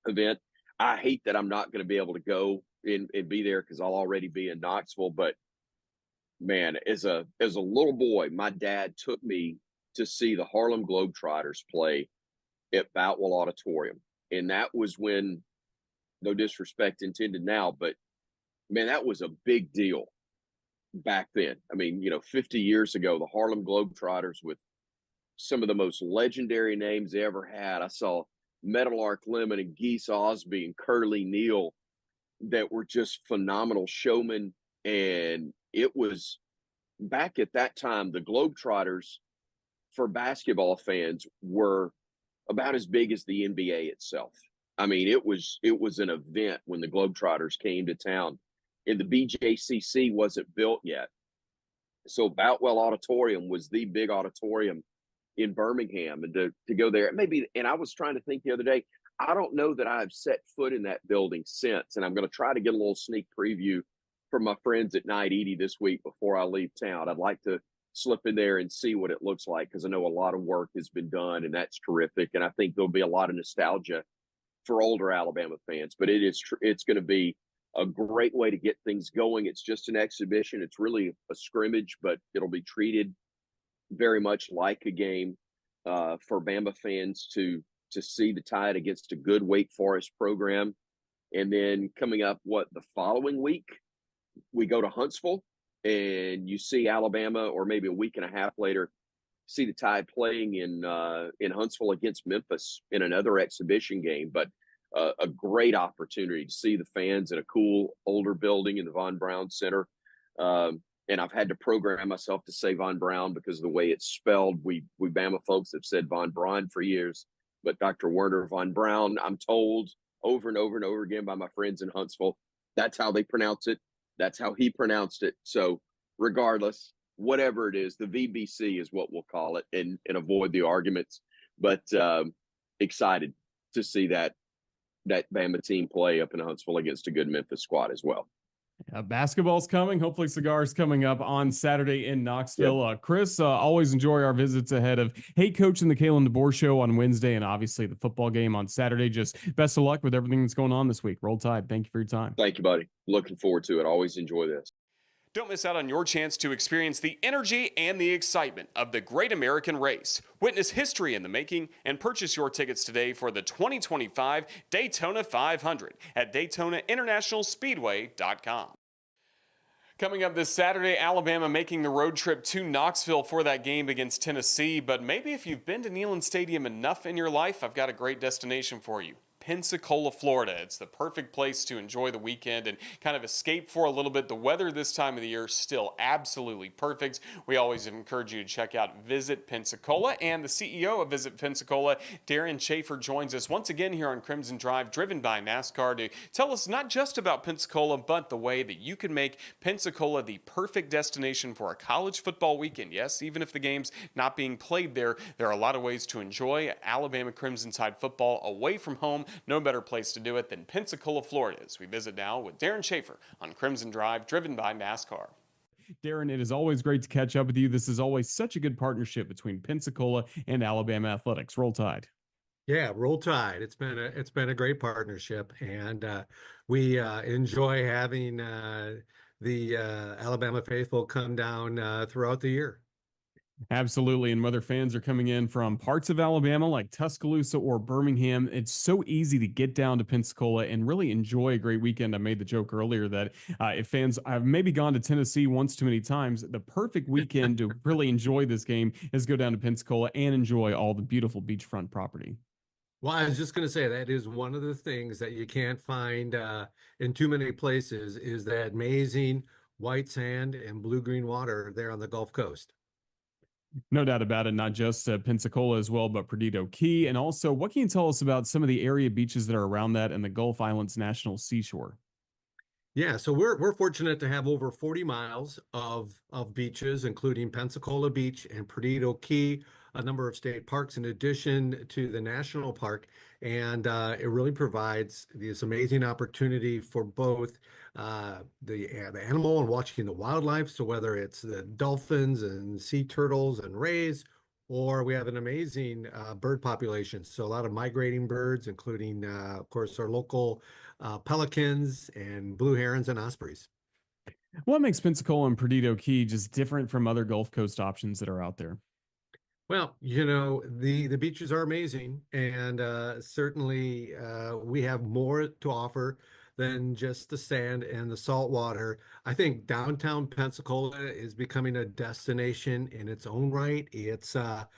event. I hate that I'm not going to be able to go and be there because I'll already be in Knoxville. But man, as a little boy, my dad took me to see the Harlem Globetrotters play at Boutwell Auditorium. And that was when, no disrespect intended now, but man, that was a big deal back then. I mean, 50 years ago, the Harlem Globetrotters with some of the most legendary names they ever had. I saw Meadowlark Lemon and Geese Osby and Curly Neal that were just phenomenal showmen. And it was back at that time, the Globetrotters for basketball fans were about as big as the NBA itself. I mean, it was an event when the Globetrotters came to town, and the BJCC wasn't built yet. So Boutwell Auditorium was the big auditorium in Birmingham, and to go there, maybe. And I was trying to think the other day, I don't know that I've set foot in that building since, and I'm going to try to get a little sneak preview from my friends at Night Edie this week before I leave town. I'd like to slip in there and see what it looks like, because I know a lot of work has been done, and that's terrific. And I think there'll be a lot of nostalgia for older Alabama fans, but it's going to be a great way to get things going. It's just an exhibition. It's really a scrimmage, but it'll be treated very much like a game for Bama fans to see the Tide against a good Wake Forest program. And then coming up, the following week, we go to Huntsville, and you see Alabama, or maybe a week and a half later, see the Tide playing in Huntsville against Memphis in another exhibition game. But a great opportunity to see the fans in a cool older building in the Von Braun Center. And I've had to program myself to say Von Braun because of the way it's spelled. We Bama folks have said Von Braun for years, but Dr. Werner Von Braun, I'm told over and over and over again by my friends in Huntsville, that's how they pronounce it. That's how he pronounced it. So regardless, whatever it is, the VBC is what we'll call it, and avoid the arguments. But excited to see that Bama team play up in Huntsville against a good Memphis squad as well. Basketball's coming. Hopefully Cigars coming up on Saturday in Knoxville. Yep. Chris, always enjoy our visits ahead of Hey Coach and the Kalen DeBoer Show on Wednesday, and obviously the football game on Saturday. Just best of luck with everything that's going on this week. Roll Tide. Thank you for your time. Thank you, buddy. Looking forward to it. Always enjoy this. Don't miss out on your chance to experience the energy and the excitement of the Great American Race. Witness history in the making and purchase your tickets today for the 2025 Daytona 500 at DaytonaInternationalSpeedway.com. Coming up this Saturday, Alabama making the road trip to Knoxville for that game against Tennessee. But maybe if you've been to Neyland Stadium enough in your life, I've got a great destination for you. Pensacola, Florida. It's the perfect place to enjoy the weekend and kind of escape for a little bit. The weather this time of the year is still absolutely perfect. We always encourage you to check out Visit Pensacola, and the CEO of Visit Pensacola, Darien Schaefer, joins us once again here on Crimson Drive, driven by NASCAR, to tell us not just about Pensacola, but the way that you can make Pensacola the perfect destination for a college football weekend. Yes, even if the game's not being played there, there are a lot of ways to enjoy Alabama Crimson Tide football away from home. No better place to do it than Pensacola, Florida, as we visit now with Darien Schaefer on Crimson Drive, driven by NASCAR. Darren, it is always great to catch up with you. This is always such a good partnership between Pensacola and Alabama athletics. Roll Tide. Yeah, Roll Tide. It's been a great partnership, and we enjoy having the Alabama faithful come down throughout the year. Absolutely. And whether fans are coming in from parts of Alabama like Tuscaloosa or Birmingham, it's so easy to get down to Pensacola and really enjoy a great weekend. I made the joke earlier that if fans have maybe gone to Tennessee once too many times, the perfect weekend to really enjoy this game is go down to Pensacola and enjoy all the beautiful beachfront property. Well, I was just going to say that is one of the things that you can't find in too many places, is that amazing white sand and blue-green water there on the Gulf Coast. No doubt about it. Not just Pensacola as well, but Perdido Key. And also, what can you tell us about some of the area beaches that are around that and the Gulf Islands National Seashore? Yeah, so we're fortunate to have over 40 miles of beaches, including Pensacola Beach and Perdido Key, a number of state parks in addition to the national park, and it really provides this amazing opportunity for both the animal and watching the wildlife. So whether it's the dolphins and sea turtles and rays, or we have an amazing bird population. So a lot of migrating birds, including, of course, our local pelicans and blue herons and ospreys. What makes Pensacola and Perdido Key just different from other Gulf Coast options that are out there? Well, the beaches are amazing, and certainly we have more to offer than just the sand and the salt water. I think downtown Pensacola is becoming a destination in its own right. It's a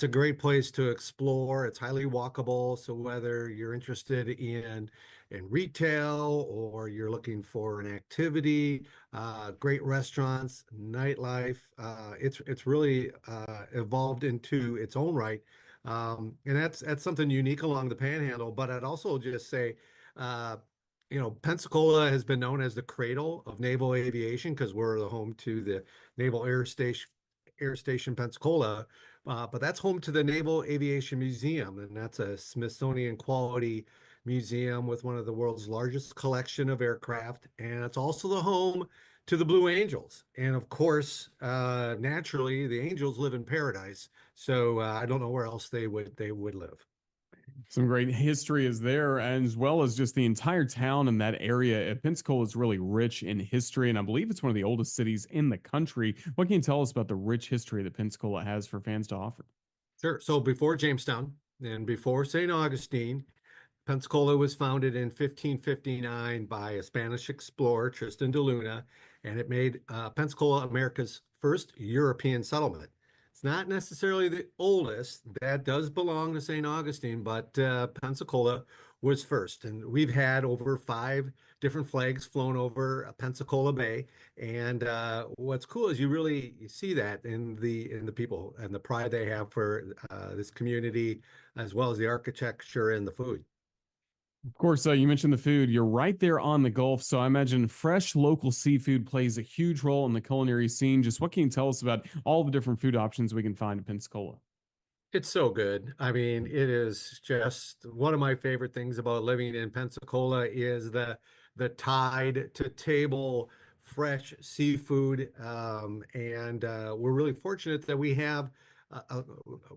great place to explore. It's highly walkable, so whether you're interested in retail or you're looking for an activity, great restaurants, nightlife. It's really evolved into its own right, and that's something unique along the Panhandle. But I'd also just say, uh, Pensacola has been known as the cradle of naval aviation because we're the home to the Naval Air Station Pensacola. But that's home to the Naval Aviation Museum, and that's a Smithsonian quality museum with one of the world's largest collection of aircraft. And it's also the home to the Blue Angels. And of course, naturally, the Angels live in paradise. So I don't know where else they would live. Some great history is there, as well as just the entire town and that area. Pensacola is really rich in history, and I believe it's one of the oldest cities in the country. What can you tell us about the rich history that Pensacola has for fans to offer? Sure. So before Jamestown and before St. Augustine, Pensacola was founded in 1559 by a Spanish explorer, Tristan de Luna, and it made Pensacola America's first European settlement. It's not necessarily the oldest. That does belong to St. Augustine, but Pensacola was first. And we've had over 5 different flags flown over Pensacola Bay. And what's cool is you see that in the people and the pride they have for this community, as well as the architecture and the food. Of course, you mentioned the food. You're right there on the Gulf, so I imagine fresh local seafood plays a huge role in the culinary scene. Just what can you tell us about all the different food options we can find in Pensacola? It's so good. I mean, it is just one of my favorite things about living in Pensacola is the tide to table fresh seafood, and we're really fortunate that we have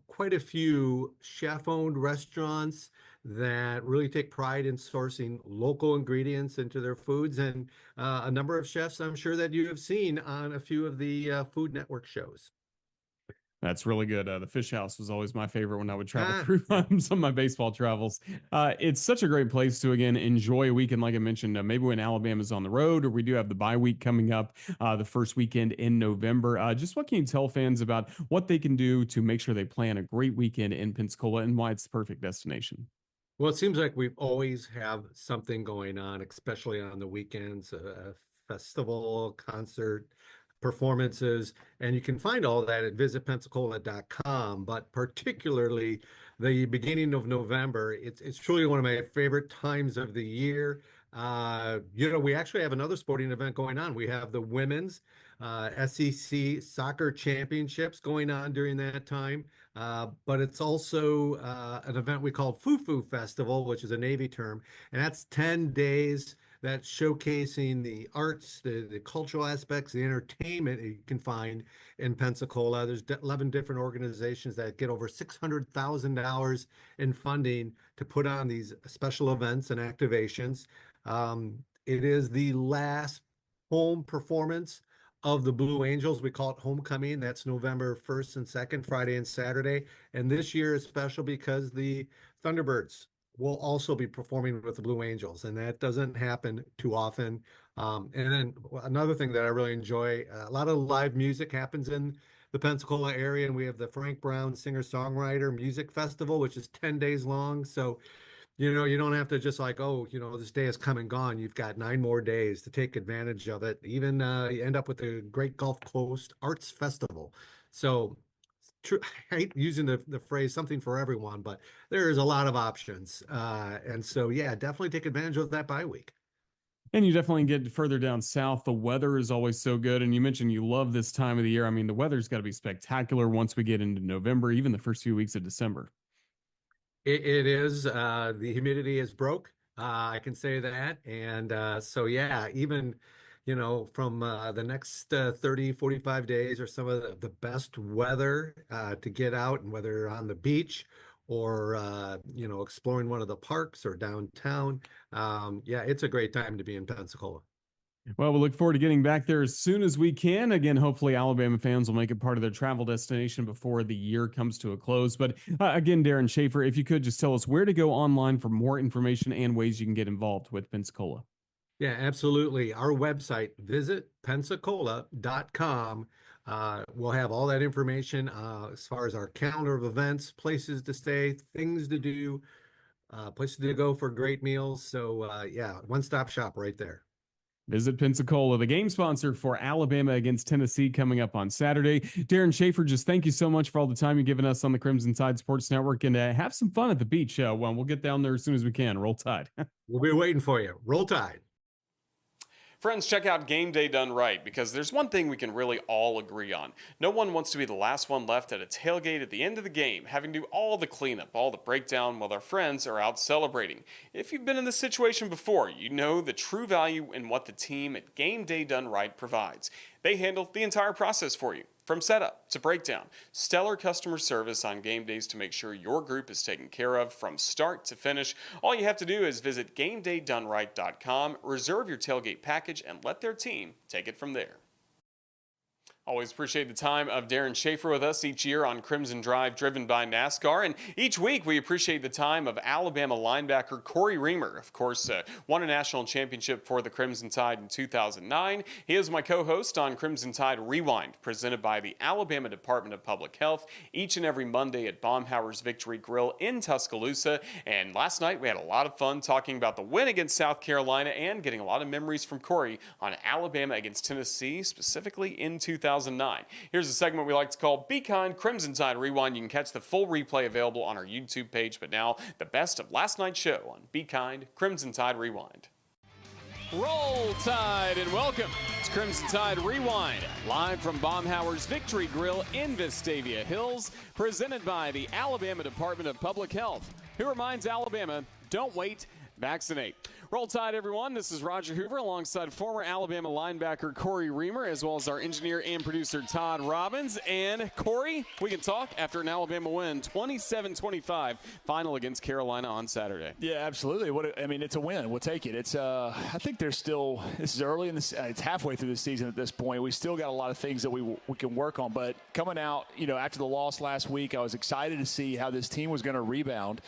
quite a few chef-owned restaurants that really take pride in sourcing local ingredients into their foods, and a number of chefs I'm sure that you have seen on a few of the Food Network shows. That's really good. The Fish House was always my favorite when I would travel through Yeah. some of my baseball travels. It's such a great place to, again, enjoy a weekend. Like I mentioned, maybe when Alabama's on the road, or we do have the bye week coming up the first weekend in November. Just what can you tell fans about what they can do to make sure they plan a great weekend in Pensacola and why it's the perfect destination? Well, it seems like we always have something going on, especially on the weekends, a festival, concert, performances, and you can find all that at visitpensacola.com. But particularly the beginning of November, it's truly one of my favorite times of the year. We actually have another sporting event going on. We have the women's SEC soccer championships going on during that time. But it's also an event we call Foo Festival, which is a Navy term, and that's 10 days that's showcasing the arts, the cultural aspects, the entertainment you can find in Pensacola. There's 11 different organizations that get over $600,000 in funding to put on these special events and activations. It is the last home performance of the Blue Angels. We call it Homecoming. That's November 1st and 2nd, Friday and Saturday. And this year is special because the Thunderbirds will also be performing with the Blue Angels, and that doesn't happen too often. And then another thing that I really enjoy, a lot of live music happens in the Pensacola area, and we have the Frank Brown Singer-Songwriter Music Festival, which is 10 days long. So you don't have to just like, oh, this day has come and gone. You've got 9 more days to take advantage of it. Even you end up with the Great Gulf Coast Arts Festival. So I hate using the phrase something for everyone, but there is a lot of options. And so, yeah, definitely take advantage of that bye week. And you definitely get further down south. The weather is always so good. And you mentioned you love this time of the year. I mean, the weather's got to be spectacular once we get into November, even the first few weeks of December. It is. The humidity is broke. I can say that. And so, yeah, even, from the next 30, 45 days or some of the best weather to get out, and whether on the beach or, exploring one of the parks or downtown. Yeah, it's a great time to be in Pensacola. Well, we look forward to getting back there as soon as we can. Again, hopefully Alabama fans will make it part of their travel destination before the year comes to a close. But again, Darren Schaefer, if you could just tell us where to go online for more information and ways you can get involved with Pensacola. Yeah, absolutely. Our website, visit Pensacola.com. We'll have all that information as far as our calendar of events, places to stay, things to do, places to go for great meals. So, yeah, one-stop shop right there. Visit Pensacola, the game sponsor for Alabama against Tennessee coming up on Saturday. Darren Schaefer, just thank you so much for all the time you've given us on the Crimson Tide Sports Network, and have some fun at the beach. We'll get down there as soon as we can. Roll Tide. We'll be waiting for you. Roll Tide. Friends, check out Game Day Done Right, because there's one thing we can really all agree on. No one wants to be the last one left at a tailgate at the end of the game, having to do all the cleanup, all the breakdown while their friends are out celebrating. If you've been in this situation before, you know the true value in what the team at Game Day Done Right provides. They handle the entire process for you, from setup to breakdown. Stellar customer service on game days to make sure your group is taken care of from start to finish. All you have to do is visit GameDayDoneRight.com, reserve your tailgate package, and let their team take it from there. Always appreciate the time of Darren Schaefer with us each year on Crimson Drive, driven by NASCAR. And each week we appreciate the time of Alabama linebacker Corey Reamer. Of course, won a national championship for the Crimson Tide in 2009. He is my co-host on Crimson Tide Rewind, presented by the Alabama Department of Public Health, each and every Monday at Baumhower's Victory Grill in Tuscaloosa. And last night we had a lot of fun talking about the win against South Carolina and getting a lot of memories from Corey on Alabama against Tennessee, specifically in 2009. Here's a segment we like to call Be Kind Crimson Tide Rewind. You can catch the full replay available on our YouTube page, but now the best of last night's show on Be Kind Crimson Tide Rewind. Roll Tide and welcome to Crimson Tide Rewind, live from Baumhower's Victory Grill in Vestavia Hills, presented by the Alabama Department of Public Health, who reminds Alabama, don't wait, vaccinate. Roll Tide, everyone. This is Roger Hoover alongside former Alabama linebacker Corey Reamer, as well as our engineer and producer Todd Robbins. And Corey, we can talk after an Alabama win, 27-25, final against Carolina on Saturday. Yeah, absolutely. It's a win. We'll take it. It's I think there's still, this is early in this, it's halfway through the season at this point. We still got a lot of things that we can work on. But coming out, after the loss last week, I was excited to see how this team was going to rebound.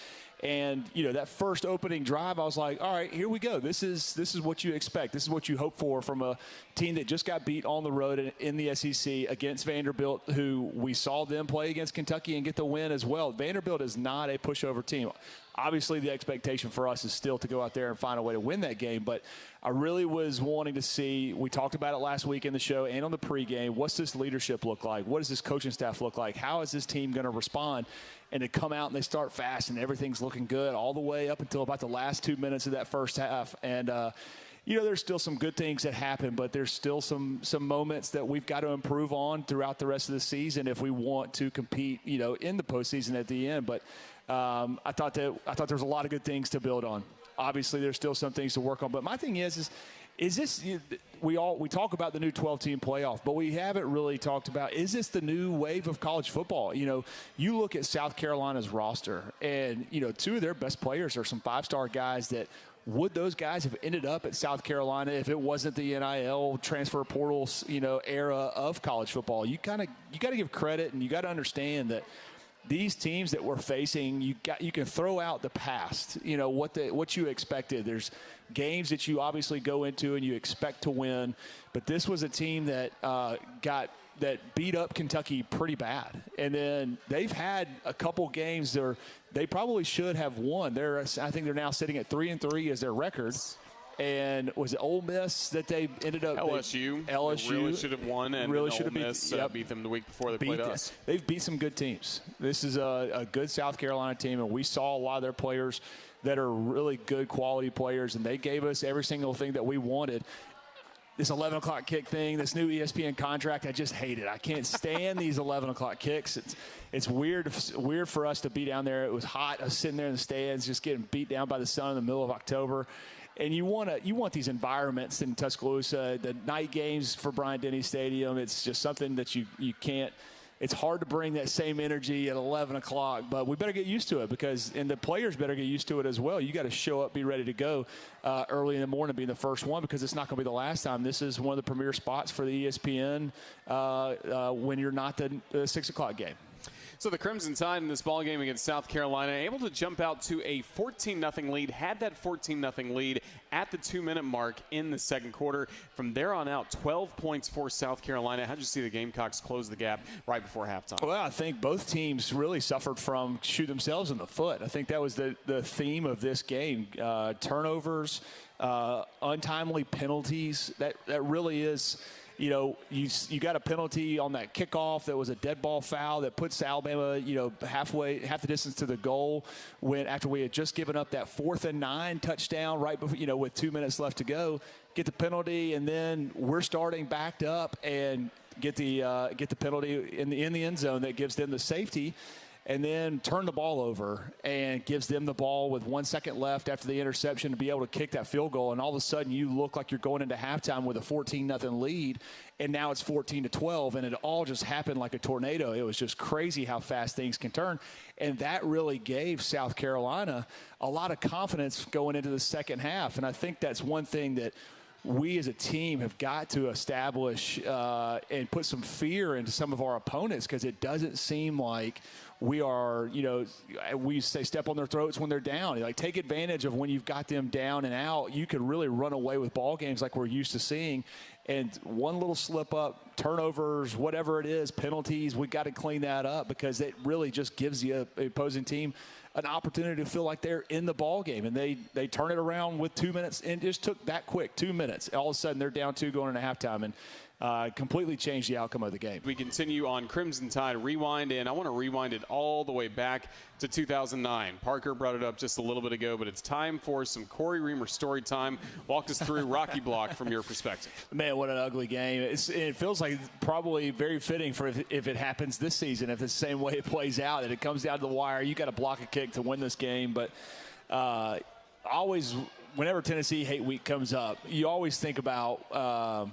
And, that first opening drive, I was like, all right, here we go. This is what you expect. This is what you hope for from a team that just got beat on the road in the SEC against Vanderbilt, who we saw them play against Kentucky and get the win as well. Vanderbilt is not a pushover team. Obviously, the expectation for us is still to go out there and find a way to win that game. But I really was wanting to see, we talked about it last week in the show and on the pregame, what's this leadership look like? What does this coaching staff look like? How is this team going to respond? And to come out and they start fast and everything's looking good all the way up until about the last 2 minutes of that first half. And, there's still some good things that happen, but there's still some moments that we've got to improve on throughout the rest of the season if we want to compete, in the postseason at the end. But I thought there was a lot of good things to build on. Obviously, there's still some things to work on. But my thing is this, we talk about the new 12-team playoff, but we haven't really talked about, is this the new wave of college football? You look at South Carolina's roster, and, two of their best players are some five-star guys that would those guys have ended up at South Carolina if it wasn't the NIL transfer portals, era of college football? You got to give credit, and you got to understand that these teams that we're facing, you can throw out the past, what you expected. There's games that you obviously go into and you expect to win, but this was a team that beat up Kentucky pretty bad. And then they've had a couple games they probably should have won. I think they're now sitting at 3-3 as their record. And was it Ole Miss that they ended up? LSU. LSU really should have won, and really Ole Miss beat them the week before they played us. They've beat some good teams. This is a good South Carolina team, and we saw a lot of their players that are really good quality players, and they gave us every single thing that we wanted. This 11 o'clock kick thing, this new ESPN contract, I just hate it. I can't stand these 11 o'clock kicks. It's weird for us to be down there. It was hot. I was sitting there in the stands just getting beat down by the sun in the middle of October. And you want these environments in Tuscaloosa, the night games for Bryant-Denny Stadium. It's just something that you can't. It's hard to bring that same energy at 11 o'clock, but we better get used to it and the players better get used to it as well. You got to show up, be ready to go early in the morning, being the first one, because it's not going to be the last time. This is one of the premier spots for the ESPN when you're not the 6 o'clock game. So the Crimson Tide in this ball game against South Carolina able to jump out to a 14-0 lead, had that 14-0 lead at the 2-minute mark in the second quarter. From there on out, 12 points for South Carolina. How'd you see the Gamecocks close the gap right before halftime? Well, I think both teams really suffered from shoot themselves in the foot. I think that was the theme of this game. Turnovers, untimely penalties. That really is. You got a penalty on that kickoff that was a dead ball foul that puts Alabama, half the distance to the goal after we had just given up that 4th and 9 touchdown right before, with 2 minutes left to go, get the penalty, and then we're starting backed up and get the penalty in the end zone that gives them the safety. And then turn the ball over and gives them the ball with 1 second left after the interception to be able to kick that field goal. And all of a sudden you look like you're going into halftime with a 14-0 lead, and now it's 14-12, and it all just happened like a tornado. It was just crazy how fast things can turn. And that really gave South Carolina a lot of confidence going into the second half. And I think that's one thing that we as a team have got to establish and put some fear into some of our opponents, because it doesn't seem like we are, we say step on their throats when they're down. Like, take advantage of when you've got them down and out. You can really run away with ball games like we're used to seeing. And one little slip up, turnovers, whatever it is, penalties, we got to clean that up, because it really just gives the opposing team an opportunity to feel like they're in the ball game. And they turn it around with 2 minutes, and it just took that quick, 2 minutes. All of a sudden they're down 2 going into halftime, and completely changed the outcome of the game. We continue on Crimson Tide Rewind, and I want to rewind it all the way back to 2009. Parker brought it up just a little bit ago, but it's time for some Corey Reamer story time. Walk us through Rocky Block from your perspective. Man, what an ugly game. It feels like probably very fitting for if it happens this season, if it's the same way it plays out, and it comes down to the wire. You got to block a kick to win this game, but always, whenever Tennessee Hate Week comes up, you always think about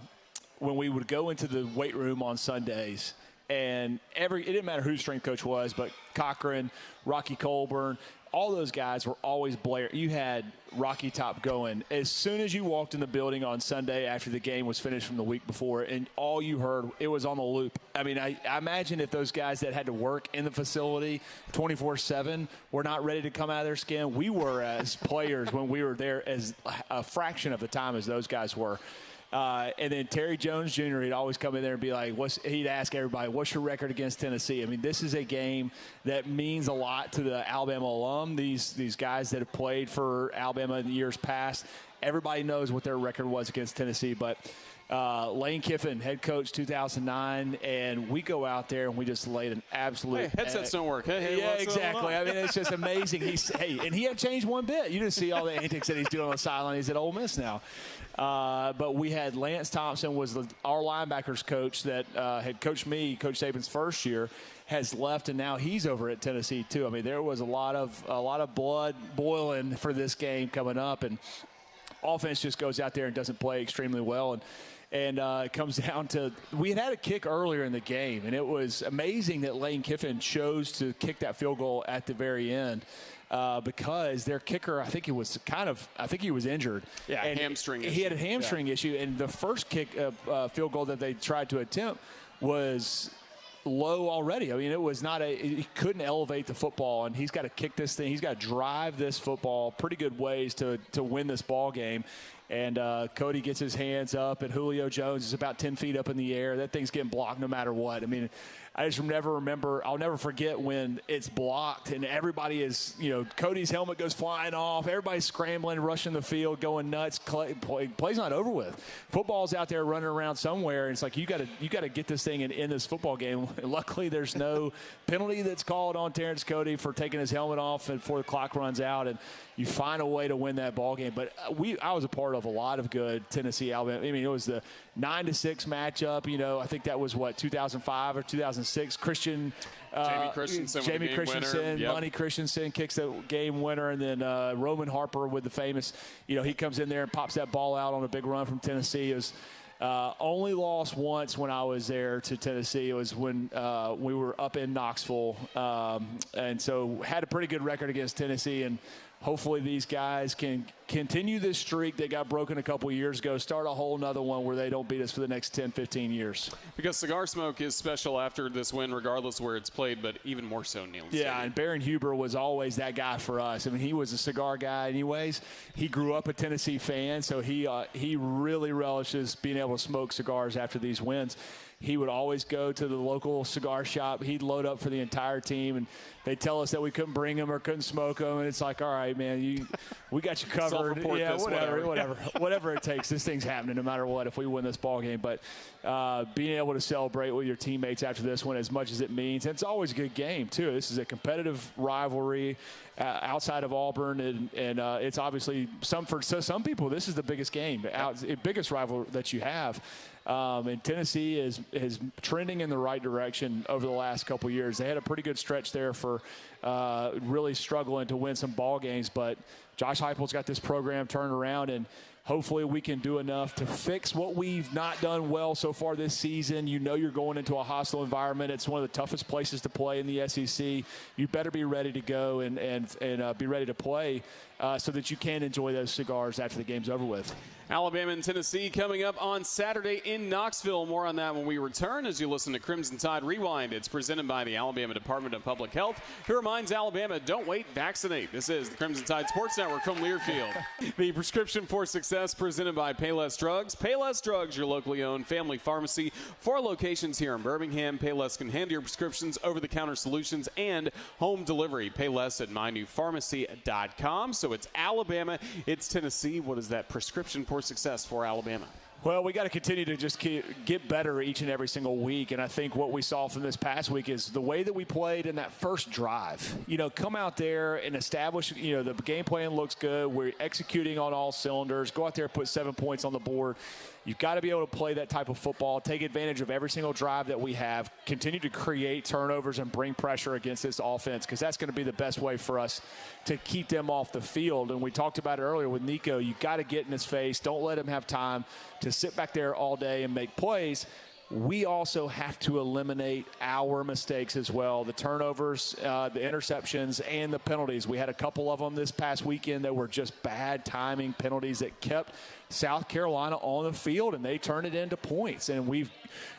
when we would go into the weight room on Sundays, and it didn't matter who the strength coach was, but Cochran, Rocky Colburn, all those guys were always blaring. You had Rocky Top going as soon as you walked in the building on Sunday after the game was finished from the week before, and all you heard, it was on the loop. I mean, I imagine if those guys that had to work in the facility 24/7 were not ready to come out of their skin, we were as players when we were there as a fraction of the time as those guys were. And then Terry Jones Jr., he'd always come in there and be like, he'd ask everybody, what's your record against Tennessee? I mean, this is a game that means a lot to the Alabama alum, these guys that have played for Alabama in the years past. Everybody knows what their record was against Tennessee, but Lane Kiffin, head coach 2009, and we go out there and we just laid an absolute headsets don't work. Hey, yeah, exactly. I mean, it's just amazing. And he hadn't changed one bit. You didn't see all the antics that he's doing on the sideline. He's at Ole Miss now. But we had Lance Thompson was our linebackers coach that had coached me, Coach Saban's first year, has left, and now he's over at Tennessee too. I mean, there was a lot of blood boiling for this game coming up, and offense just goes out there and doesn't play extremely well. And it comes down to, we had a kick earlier in the game, and it was amazing that Lane Kiffin chose to kick that field goal at the very end. Because their kicker, I think he was injured. Yeah, and hamstring issue. He had a hamstring issue, and the first kick field goal that they tried to attempt was low already. I mean, it was not he couldn't elevate the football, and he's got to kick this thing. He's got to drive this football pretty good ways to win this ball game. and Cody gets his hands up, and Julio Jones is about 10 feet up in the air. That thing's getting blocked no matter what. I mean, I just I'll never forget when it's blocked and everybody is, Cody's helmet goes flying off. Everybody's scrambling, rushing the field, going nuts. Play's not over with. Football's out there running around somewhere. And it's like, you got to get this thing in this football game. Luckily, there's no penalty that's called on Terrence Cody for taking his helmet off before the clock runs out. And you find a way to win that ball game. But I was a part of a lot of good Tennessee, Alabama. I mean, it was the 9-6 matchup. I think that was 2005 or 2006. Jamie Christensen, Yep. Money Christensen kicks the game winner, and then Roman Harper with the famous, he comes in there and pops that ball out on a big run from Tennessee. It was only lost once when I was there to Tennessee. It was when we were up in Knoxville, and so had a pretty good record against Tennessee, and hopefully these guys can continue this streak that got broken a couple years ago, start a whole nother one where they don't beat us for the next 10, 15 years. Because cigar smoke is special after this win, regardless of where it's played, but even more so Neyland Stadium. Yeah, and Baron Huber was always that guy for us. I mean, he was a cigar guy anyways. He grew up a Tennessee fan, so he really relishes being able to smoke cigars after these wins. He would always go to the local cigar shop. He'd load up for the entire team, and they'd tell us that we couldn't bring them or couldn't smoke them. And it's like, all right, man, we got you covered. Yeah, whatever it takes. This thing's happening no matter what if we win this ball game. But being able to celebrate with your teammates after this one, as much as it means, and it's always a good game too. This is a competitive rivalry outside of Auburn, and it's obviously for some people this is the biggest game, biggest rival that you have. And Tennessee is trending in the right direction over the last couple years. They had a pretty good stretch there for really struggling to win some ball games, but Josh Heupel's got this program turned around, and hopefully we can do enough to fix what we've not done well so far this season. You're going into a hostile environment. It's one of the toughest places to play in the SEC. You better be ready to go and be ready to play so that you can enjoy those cigars after the game's over with. Alabama and Tennessee coming up on Saturday in Knoxville. More on that when we return as you listen to Crimson Tide Rewind. It's presented by the Alabama Department of Public Health, who reminds Alabama, don't wait, vaccinate. This is the Crimson Tide Sports Network from Learfield. The Prescription for Success presented by Payless Drugs. Payless Drugs, your locally owned family pharmacy. 4 locations here in Birmingham. Payless can handle your prescriptions, over-the-counter solutions, and home delivery. Payless at mynewpharmacy.com. So it's Alabama, it's Tennessee. What is that prescription for success for Alabama? Well, we got to continue to just get better each and every single week. And I think what we saw from this past week is the way that we played in that first drive. Come out there and establish, the game plan looks good. We're executing on all cylinders. Go out there and put 7 points on the board. You've got to be able to play that type of football, take advantage of every single drive that we have, continue to create turnovers and bring pressure against this offense, because that's going to be the best way for us to keep them off the field. And we talked about it earlier with Nico. You got to get in his face. Don't let him have time to sit back there all day and make plays. We also have to eliminate our mistakes as well, the turnovers, the interceptions, and the penalties. We had a couple of them this past weekend that were just bad timing penalties that kept South Carolina on the field, and they turned it into points. And we've,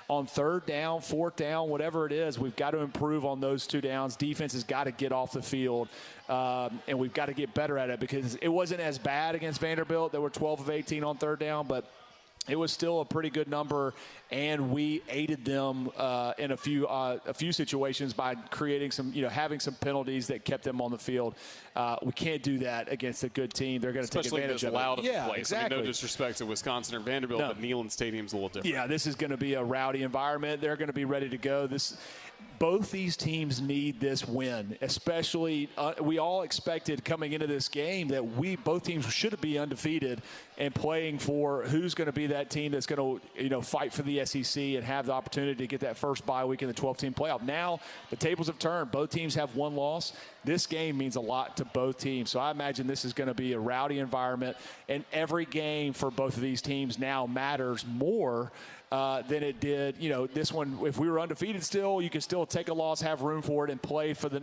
on 3rd down, 4th down, whatever it is, we've got to improve on those 2 downs. Defense has got to get off the field, and we've got to get better at it, because it wasn't as bad against Vanderbilt. They were 12 of 18 on 3rd down, but it was still a pretty good number, and we aided them in a few situations by creating some, having some penalties that kept them on the field. We can't do that against a good team. They're going to take advantage of it. Loud of yeah, place. exactly. I mean, no disrespect to Wisconsin or Vanderbilt, but Neyland Stadium's a little different. Yeah, this is going to be a rowdy environment. They're going to be ready to go. Both these teams need this win, especially we all expected coming into this game that both teams should be undefeated and playing for who's going to be that team that's going to fight for the SEC and have the opportunity to get that first bye week in the 12-team playoff. Now the tables have turned. Both teams have 1 loss. This game means a lot to both teams. So I imagine this is going to be a rowdy environment, and every game for both of these teams now matters more than it did. This one, if we were undefeated still, you could still take a loss, have room for it, and play for the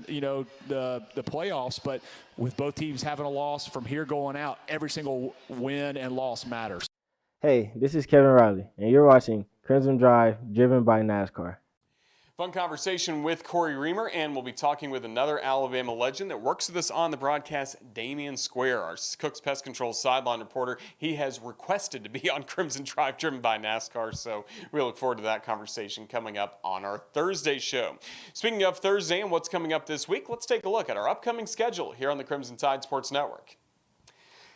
playoffs. But with both teams having a loss from here going out, every single win and loss matters. Hey, this is Kevin Riley, and you're watching Crimson Drive, driven by NASCAR. Fun conversation with Corey Reamer, and we'll be talking with another Alabama legend that works with us on the broadcast, Damian Square, our Cook's Pest Control sideline reporter. He has requested to be on Crimson Drive, driven by NASCAR, so we look forward to that conversation coming up on our Thursday show. Speaking of Thursday and what's coming up this week, let's take a look at our upcoming schedule here on the Crimson Tide Sports Network.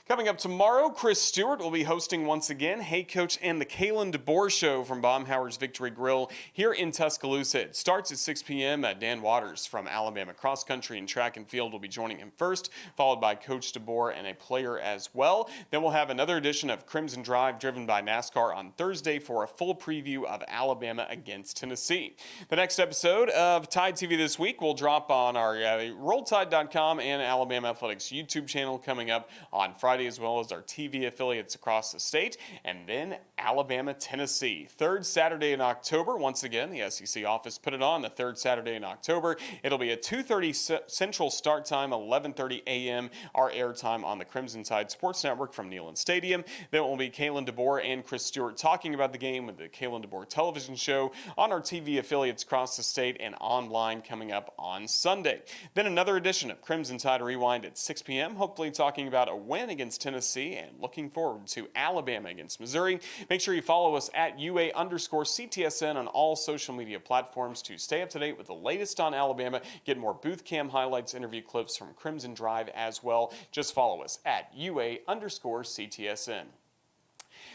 Coming up tomorrow, Chris Stewart will be hosting once again Hey Coach and the Kalen DeBoer Show from Baumhauer's Victory Grill here in Tuscaloosa. It starts at 6 p.m. Dan Waters from Alabama Cross Country and Track and Field will be joining him first, followed by Coach DeBoer and a player as well. Then we'll have another edition of Crimson Drive driven by NASCAR on Thursday for a full preview of Alabama against Tennessee. The next episode of Tide TV This Week will drop on our RollTide.com and Alabama Athletics YouTube channel coming up on Friday, as well as our TV affiliates across the state, and then Alabama, Tennessee. Third Saturday in October. Once again, the SEC office put it on the third Saturday in October. It'll be a 2:30 Central start time, 11:30 a.m. our airtime on the Crimson Tide Sports Network from Neyland Stadium. Then it will be Kalen DeBoer and Chris Stewart talking about the game with the Kalen DeBoer television show on our TV affiliates across the state and online coming up on Sunday. Then another edition of Crimson Tide Rewind at 6 p.m., hopefully talking about a win against Tennessee and looking forward to Alabama against Missouri. Make sure you follow us at UA_CTSN on all social media platforms to stay up to date with the latest on Alabama. Get more booth cam highlights, interview clips from Crimson Drive as well. Just follow us at UA_CTSN.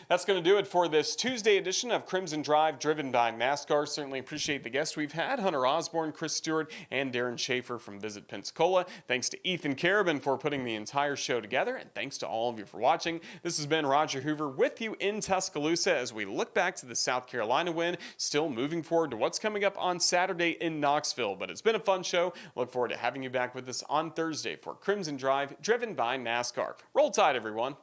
That's going to do it for this Tuesday edition of Crimson Drive, driven by NASCAR. Certainly appreciate the guests we've had, Hunter Osborne, Chris Stewart, and Darren Schaefer from Visit Pensacola. Thanks to Ethan Carabin for putting the entire show together, and thanks to all of you for watching. This has been Roger Hoover with you in Tuscaloosa as we look back to the South Carolina win, still moving forward to what's coming up on Saturday in Knoxville. But it's been a fun show. Look forward to having you back with us on Thursday for Crimson Drive, driven by NASCAR. Roll Tide, everyone.